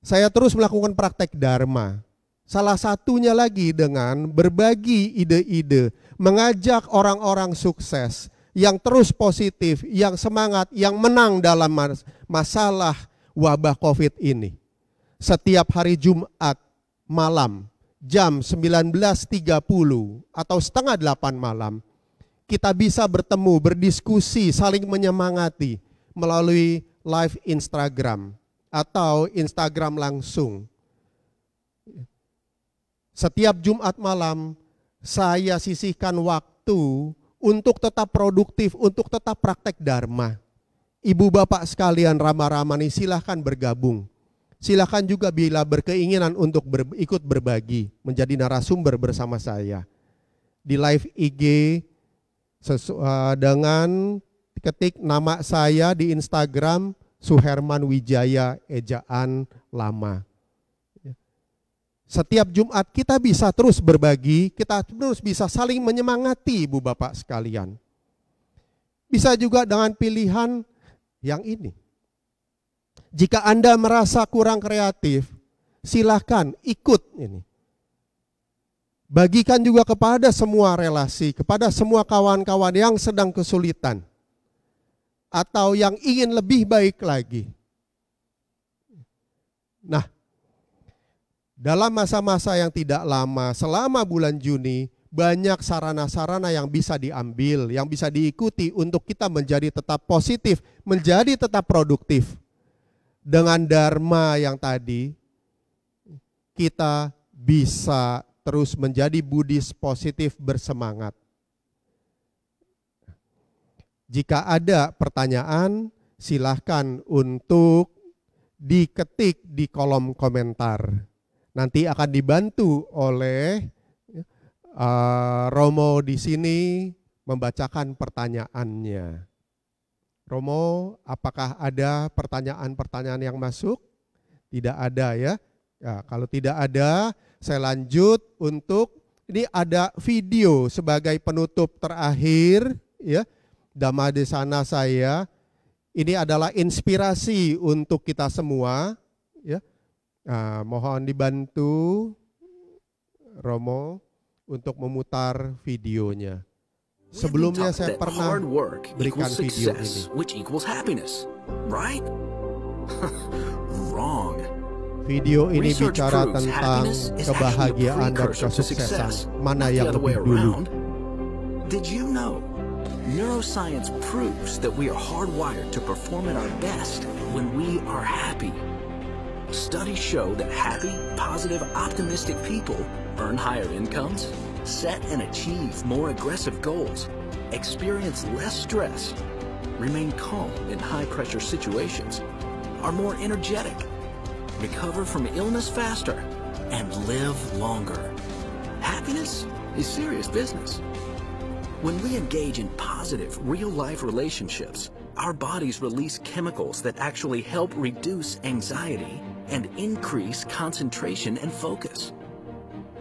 Saya terus melakukan praktek dharma. Salah satunya lagi dengan berbagi ide-ide, mengajak orang-orang sukses yang terus positif, yang semangat, yang menang dalam masalah wabah COVID ini. Setiap hari Jumat malam jam 19.30 atau setengah 8 malam, kita bisa bertemu, berdiskusi, saling menyemangati melalui live Instagram atau Instagram langsung. Setiap Jumat malam saya sisihkan waktu untuk tetap produktif, untuk tetap praktek dharma. Ibu bapak sekalian Rama-Ramani, silahkan bergabung. Silahkan juga bila berkeinginan untuk ikut berbagi, menjadi narasumber bersama saya. Di live IG dengan ketik nama saya di Instagram, Suherman Wijaya ejaan lama. Setiap Jumat kita bisa terus berbagi, kita terus bisa saling menyemangati ibu bapak sekalian. Bisa juga dengan pilihan yang ini. Jika Anda merasa kurang kreatif, silahkan ikut ini. Bagikan juga kepada semua relasi, kepada semua kawan-kawan yang sedang kesulitan atau yang ingin lebih baik lagi. Nah, dalam masa-masa yang tidak lama, selama bulan Juni, banyak sarana-sarana yang bisa diambil, yang bisa diikuti untuk kita menjadi tetap positif, menjadi tetap produktif. Dengan dharma yang tadi, kita bisa terus menjadi Buddhis positif bersemangat. Jika ada pertanyaan, silahkan untuk diketik di kolom komentar. Nanti akan dibantu oleh Romo di sini membacakan pertanyaannya. Romo, apakah ada pertanyaan-pertanyaan yang masuk? Tidak ada ya. Ya, kalau tidak ada, saya lanjut untuk ini ada video sebagai penutup terakhir ya. Dhammadesana saya. Ini adalah inspirasi untuk kita semua ya. Nah, mohon dibantu Romo untuk memutar videonya. Sebelumnya saya pernah berikan video ini. Which equals happiness, right? Wrong. Video ini bicara tentang kebahagiaan dan kesuksesan. Mana yang lebih dulu? Did you know? Neuroscience proves that we are hardwired to perform at our best when we are happy. Studies show that happy, positive, optimistic people earn higher incomes, set and achieve more aggressive goals, experience less stress, remain calm in high-pressure situations, are more energetic, recover from illness faster, and live longer. Happiness is serious business. When we engage in positive, real-life relationships, our bodies release chemicals that actually help reduce anxiety and increase concentration and focus.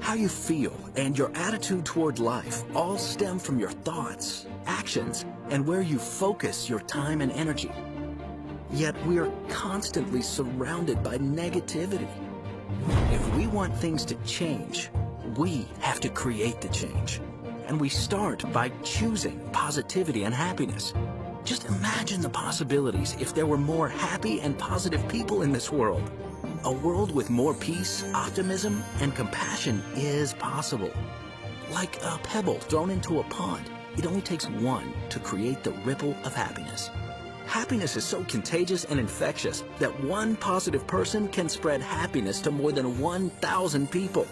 How you feel and your attitude toward life all stem from your thoughts, actions, and where you focus your time and energy. Yet we are constantly surrounded by negativity. If we want things to change, we have to create the change. And we start by choosing positivity and happiness. Just imagine the possibilities if there were more happy and positive people in this world. A world with more peace, optimism, and compassion is possible. Like a pebble thrown into a pond, it only takes one to create the ripple of happiness. Happiness is so contagious and infectious that one positive person can spread happiness to more than 1,000 people.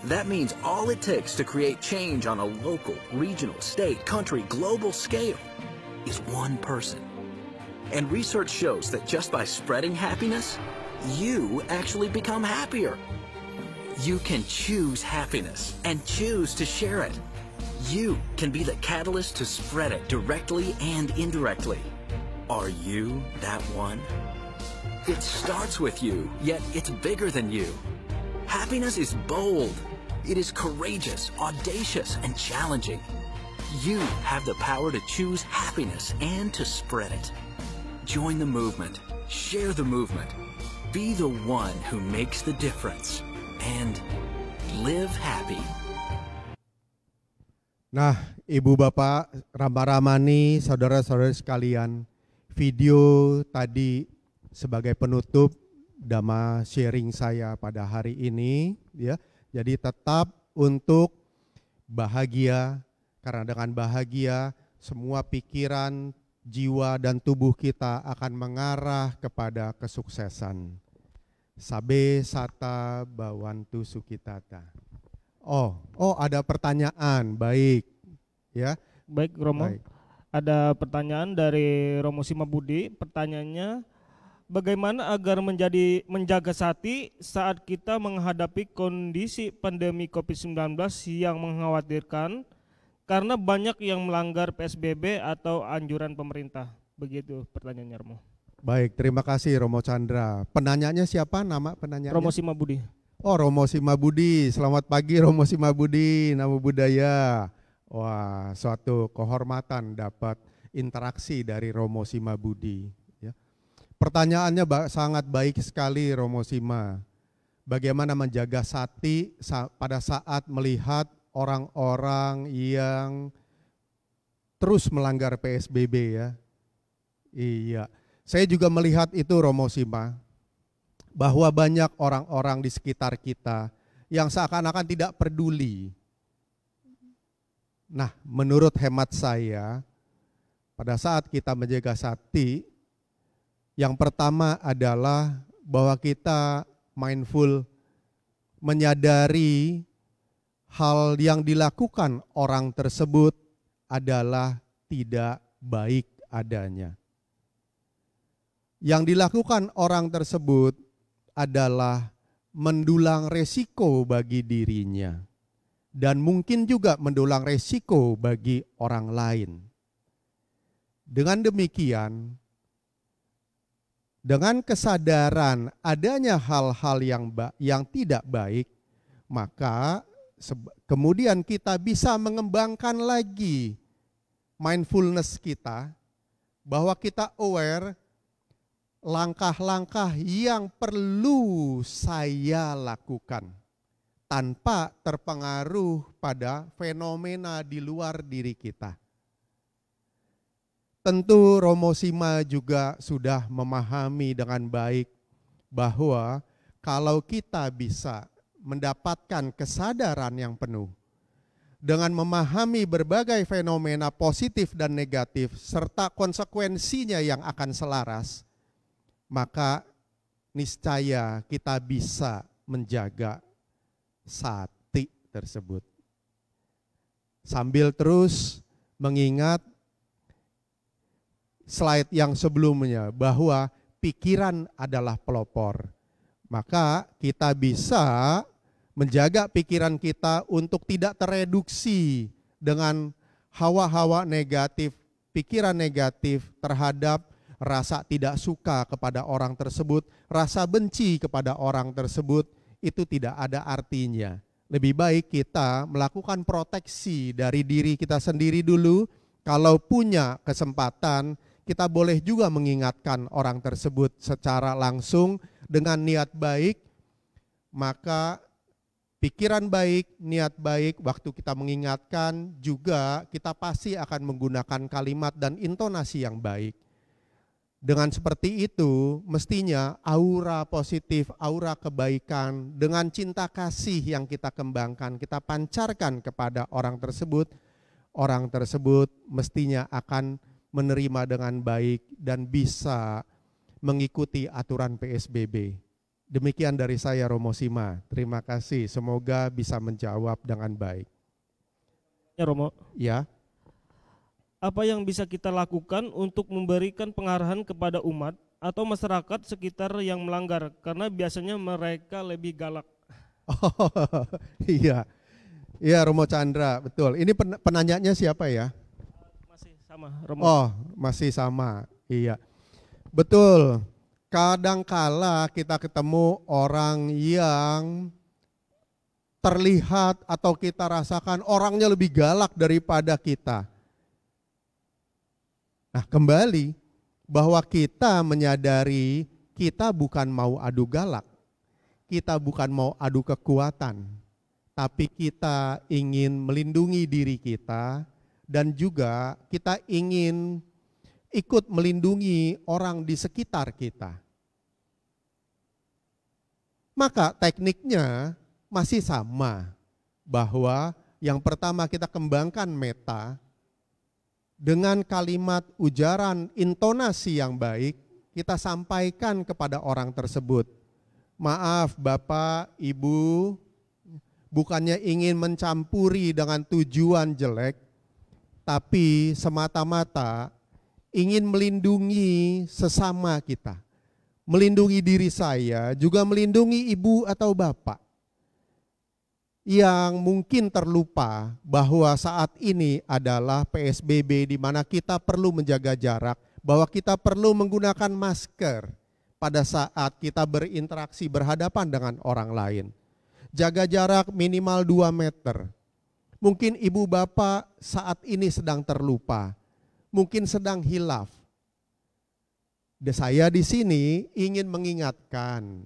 That means all it takes to create change on a local, regional, state, country, global scale is one person. And research shows that just by spreading happiness, you actually become happier. You can choose happiness and choose to share it. You can be the catalyst to spread it directly and indirectly. Are you that one? It starts with you, yet it's bigger than you. Happiness is bold. It is courageous, audacious, and challenging. You have the power to choose happiness and to spread it. Join the movement. Share the movement. Be the one who makes the difference. And live happy. Nah, Ibu Bapak, Rama-Ramani, saudara-saudara sekalian, video tadi sebagai penutup Dhamma sharing saya pada hari ini, ya. Jadi tetap untuk bahagia, karena dengan bahagia semua pikiran, jiwa dan tubuh kita akan mengarah kepada kesuksesan. Sabe sata bawantu sukitata. Oh, ada pertanyaan, baik, ya. Baik, Romo. Baik. Ada pertanyaan dari Romo Simabudi. Pertanyaannya, bagaimana agar menjaga sati saat kita menghadapi kondisi pandemi COVID-19 yang mengkhawatirkan karena banyak yang melanggar PSBB atau anjuran pemerintah? Begitu pertanyaannya, Romo. Baik, terima kasih Romo Chandra. Penanyanya siapa, nama penanyanya? Romo Simabudi. Oh, Romo Simabudi. Selamat pagi Romo Simabudi, Namo Buddhaya. Wah, suatu kehormatan dapat interaksi dari Romo Simabudi. Ya. Pertanyaannya sangat baik sekali Romo Sima. Bagaimana menjaga sati pada saat melihat orang-orang yang terus melanggar PSBB, ya. Iya, saya juga melihat itu Romo Sima, bahwa banyak orang-orang di sekitar kita yang seakan-akan tidak peduli. Nah, menurut hemat saya, pada saat kita menjaga sati, yang pertama adalah bahwa kita mindful, menyadari hal yang dilakukan orang tersebut adalah tidak baik adanya. Yang dilakukan orang tersebut adalah mendulang resiko bagi dirinya dan mungkin juga mendulang resiko bagi orang lain. Dengan demikian, dengan kesadaran adanya hal-hal yang tidak baik, maka kemudian kita bisa mengembangkan lagi mindfulness kita, bahwa kita aware langkah-langkah yang perlu saya lakukan tanpa terpengaruh pada fenomena di luar diri kita. Tentu Romo Sima juga sudah memahami dengan baik bahwa kalau kita bisa mendapatkan kesadaran yang penuh dengan memahami berbagai fenomena positif dan negatif serta konsekuensinya yang akan selaras, maka niscaya kita bisa menjaga sati tersebut. Sambil terus mengingat slide yang sebelumnya bahwa pikiran adalah pelopor, maka kita bisa menjaga pikiran kita untuk tidak tereduksi dengan hawa-hawa negatif, pikiran negatif terhadap rasa tidak suka kepada orang tersebut, rasa benci kepada orang tersebut, itu tidak ada artinya. Lebih baik kita melakukan proteksi dari diri kita sendiri dulu. Kalau punya kesempatan, kita boleh juga mengingatkan orang tersebut secara langsung dengan niat baik. Maka pikiran baik, niat baik, waktu kita mengingatkan juga kita pasti akan menggunakan kalimat dan intonasi yang baik. Dengan seperti itu, mestinya aura positif, aura kebaikan, dengan cinta kasih yang kita kembangkan, kita pancarkan kepada orang tersebut mestinya akan menerima dengan baik dan bisa mengikuti aturan PSBB. Demikian dari saya, Romo Sima. Terima kasih, semoga bisa menjawab dengan baik. Ya Romo. Ya. Apa yang bisa kita lakukan untuk memberikan pengarahan kepada umat atau masyarakat sekitar yang melanggar? Karena biasanya mereka lebih galak. Oh iya, iya Romo Chandra, betul. Ini penanyanya siapa ya? Masih sama, Romo. Oh, masih sama, iya. Betul, kadangkala kita ketemu orang yang terlihat atau kita rasakan orangnya lebih galak daripada kita. Nah, kembali bahwa kita menyadari kita bukan mau adu galak, kita bukan mau adu kekuatan, tapi kita ingin melindungi diri kita dan juga kita ingin ikut melindungi orang di sekitar kita. Maka tekniknya masih sama, bahwa yang pertama kita kembangkan meta, dengan kalimat ujaran intonasi yang baik, kita sampaikan kepada orang tersebut. Maaf Bapak, Ibu, bukannya ingin mencampuri dengan tujuan jelek, tapi semata-mata ingin melindungi sesama kita. Melindungi diri saya, juga melindungi Ibu atau Bapak. Yang mungkin terlupa bahwa saat ini adalah PSBB di mana kita perlu menjaga jarak, bahwa kita perlu menggunakan masker pada saat kita berinteraksi berhadapan dengan orang lain. Jaga jarak minimal 2 meter. Mungkin ibu bapak saat ini sedang terlupa, mungkin sedang hilaf. Saya di sini ingin mengingatkan.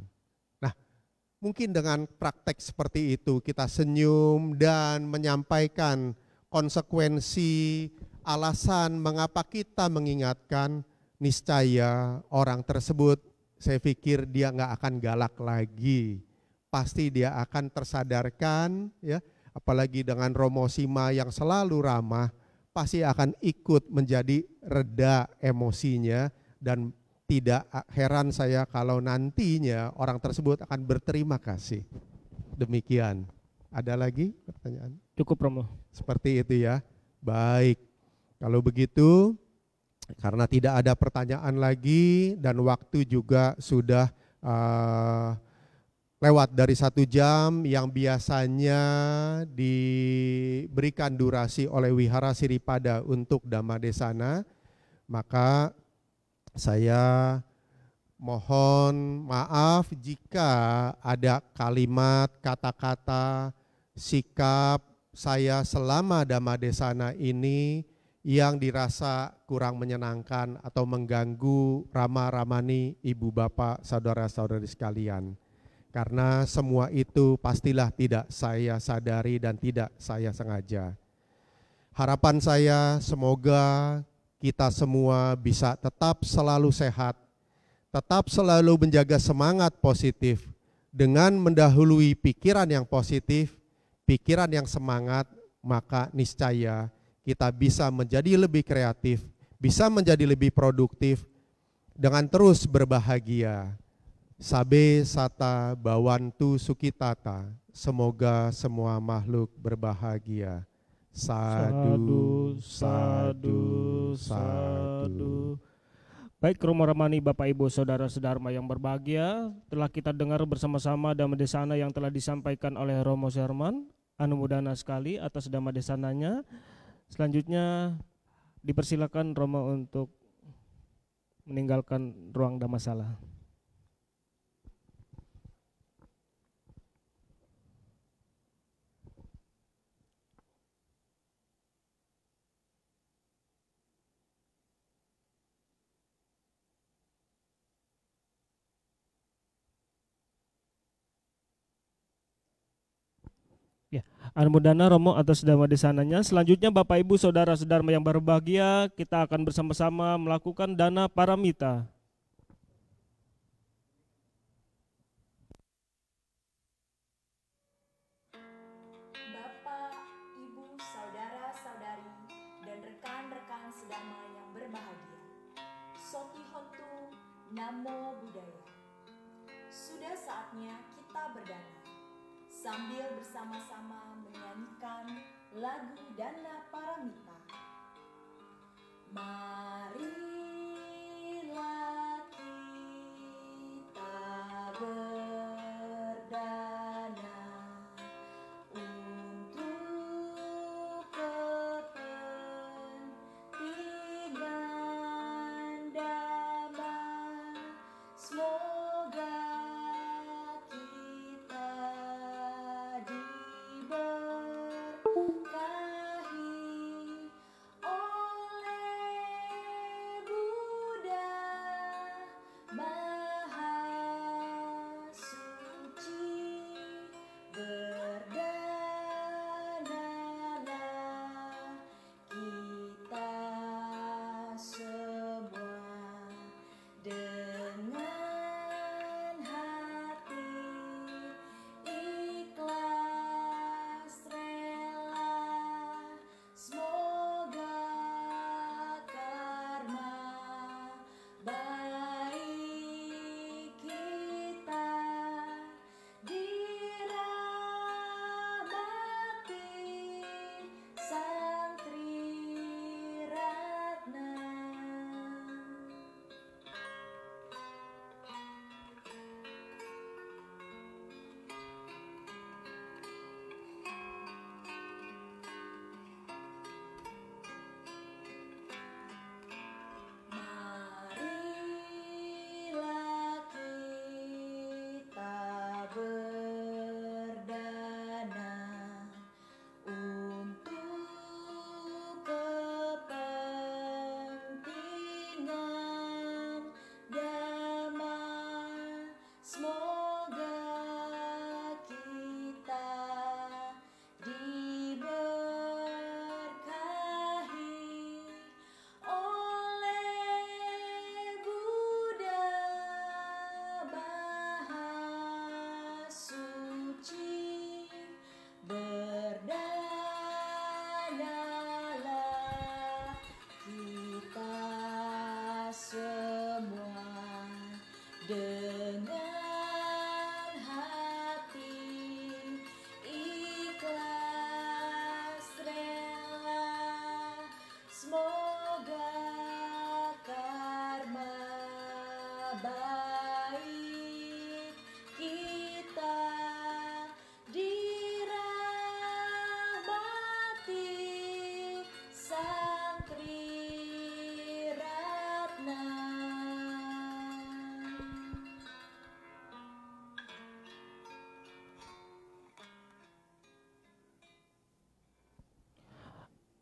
Mungkin dengan praktek seperti itu kita senyum dan menyampaikan konsekuensi, alasan mengapa kita mengingatkan, niscaya orang tersebut saya pikir dia nggak akan galak lagi. Pasti dia akan tersadarkan, ya, apalagi dengan Romo Sima yang selalu ramah, pasti akan ikut menjadi reda emosinya. Dan tidak heran saya kalau nantinya orang tersebut akan berterima kasih. Demikian. Ada lagi pertanyaan? Cukup Romo. Seperti itu ya. Baik. Kalau begitu, karena tidak ada pertanyaan lagi dan waktu juga sudah lewat dari 1 jam yang biasanya diberikan durasi oleh Wihara Siripada untuk Dhamma Desana, maka saya mohon maaf jika ada kalimat, kata-kata, sikap saya selama Dhamma Desana ini yang dirasa kurang menyenangkan atau mengganggu Rama Ramani, ibu bapak, saudara-saudari sekalian. Karena semua itu pastilah tidak saya sadari dan tidak saya sengaja. Harapan saya semoga kita semua bisa tetap selalu sehat, tetap selalu menjaga semangat positif dengan mendahului pikiran yang positif, pikiran yang semangat, maka niscaya kita bisa menjadi lebih kreatif, bisa menjadi lebih produktif dengan terus berbahagia. Sabe sata bawantu sukitata, semoga semua makhluk berbahagia. Sadu, sadu, sadu. Baik, Romo Ramani, Bapak Ibu, Saudara-saudara yang berbahagia, telah kita dengar bersama-sama Dhamma Desana yang telah disampaikan oleh Romo Sherman. Anumodana sekali atas Dhamma Desananya. Selanjutnya dipersilakan Romo untuk meninggalkan ruang Dhammasala. Ya, anumodana Romo atas Dhamma Desananya. Selanjutnya Bapak Ibu Saudara-saudara yang berbahagia, kita akan bersama-sama melakukan dana paramita. Bapak, Ibu, Saudara-saudari, dan rekan-rekan sedama yang berbahagia. Soti Hontu, Namo Buddhaya. Sudah saatnya kita berdana sambil bersama-sama menyanyikan lagu Dana Paramita. Marilah kita berdana untuk kepentingan damai. Semoga kita diberkahi oleh Buddha Maha Suci. Berdanalah kita semua dengan hati ikhlas rela. Semoga karma baik kita dirahmati Sang Triratna. Marilah kita berdana untuk kepentingan damai. Semoga kita diberkahi oleh Buddha Maha Suci. Berdanalah kita semua dengan hati ikhlas rela. Semoga karma baik kita dirahmati Sang Triratna.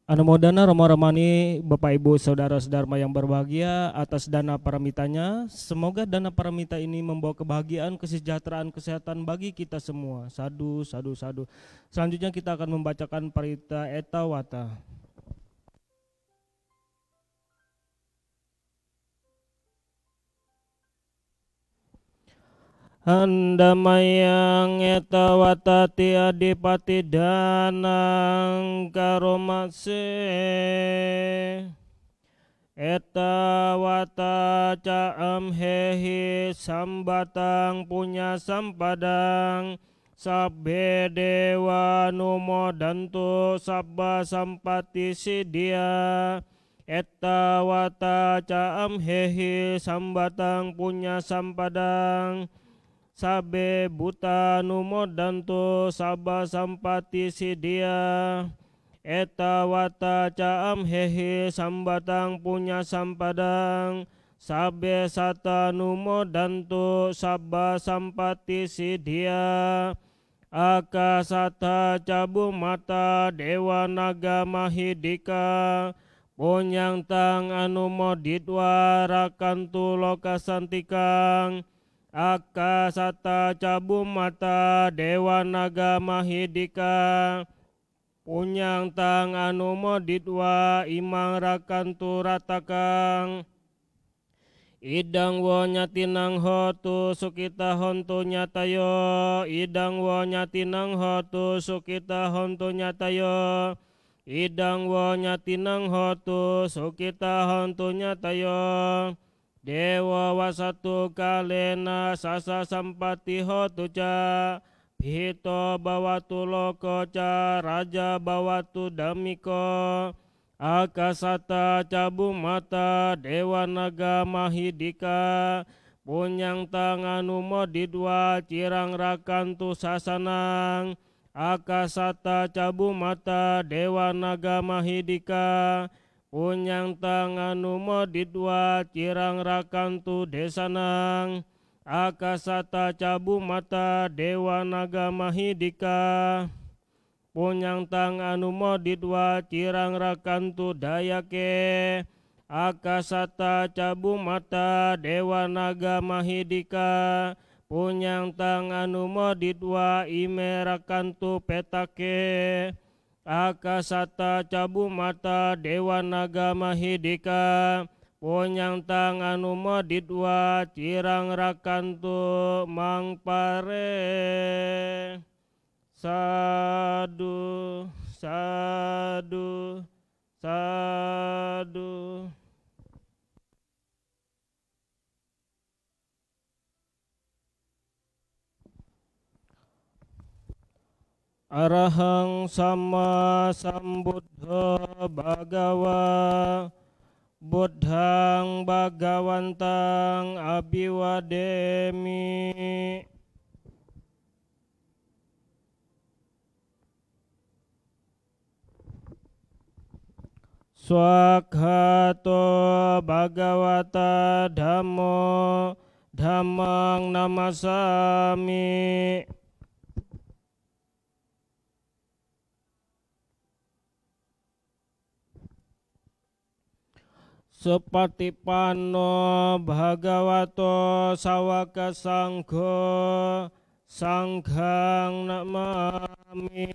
Anumodana Romo Ramani, Bapak Ibu Saudara-saudara yang berbahagia atas dana paramitanya. Semoga dana paramita ini membawa kebahagiaan, kesejahteraan, kesehatan bagi kita semua. Sadu, sadu, sadu. Selanjutnya kita akan membacakan Parita Etawata. Handamayang etawatati adipati danang karomase etawata caam hehi sambatang punya sampadang sabbe dewa numo dantu sabba sampati sidia Etta wata caam hehi sambatang punya sampadang sabe buta numodanto saba sampati sidia. Eta wata caam hehi sambatang punya sampadang sabe sata numodanto saba sampati sidia. Akasata cabu mata dewa naga mahidika ponyang tang anu moditwa rakantu lokasantikang. Akasata cabu mata dewa naga mahidika punyang tang anu moditwa imang rakantu ratakang. Idang wo nyatinang hotu sukita hontu nyatayo. Idang wo nyatinang hotu sukita hontu nyatayo. Idang wo nyatinang hotu sukita hontu nyatayo. Dewa wasatu kalena sasa sampati hotu ca. Pito bawatu loko ca raja bawatu damiko. Akasata cabu mata dewa naga mahidika punyang tanganu modidwa cirang rakantu sasanang. Akasata cabu mata dewa naga mahidika punyang tanganu modidwa cirang rakantu desanang. Akasata cabu mata dewa naga mahidika punyang tang anu modidwa cirang rakantu dayake. Akasata cabu mata dewa naga mahidika punyang tang anu modidwa ime rakantu petake. Akasata cabu mata dewa naga mahidika punyang tang anu modidwa cirang rakantu mangpare. Sadu, sadu, sadu. Arahang sama sambuddha bhagawa buddhang bhagawantang abiwademi. Swakhato bhagavata dhammo dhammang namasami. Supatipanno bhagavato sawaka sangho sanghang namami.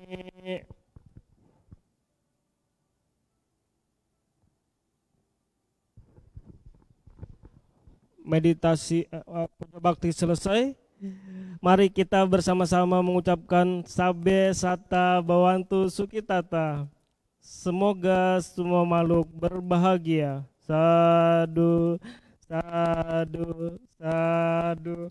Meditasi puja bakti selesai. Mari kita bersama-sama mengucapkan sabe sata bawantu sukitata. Semoga semua makhluk berbahagia. Sadu, sadu, sadu.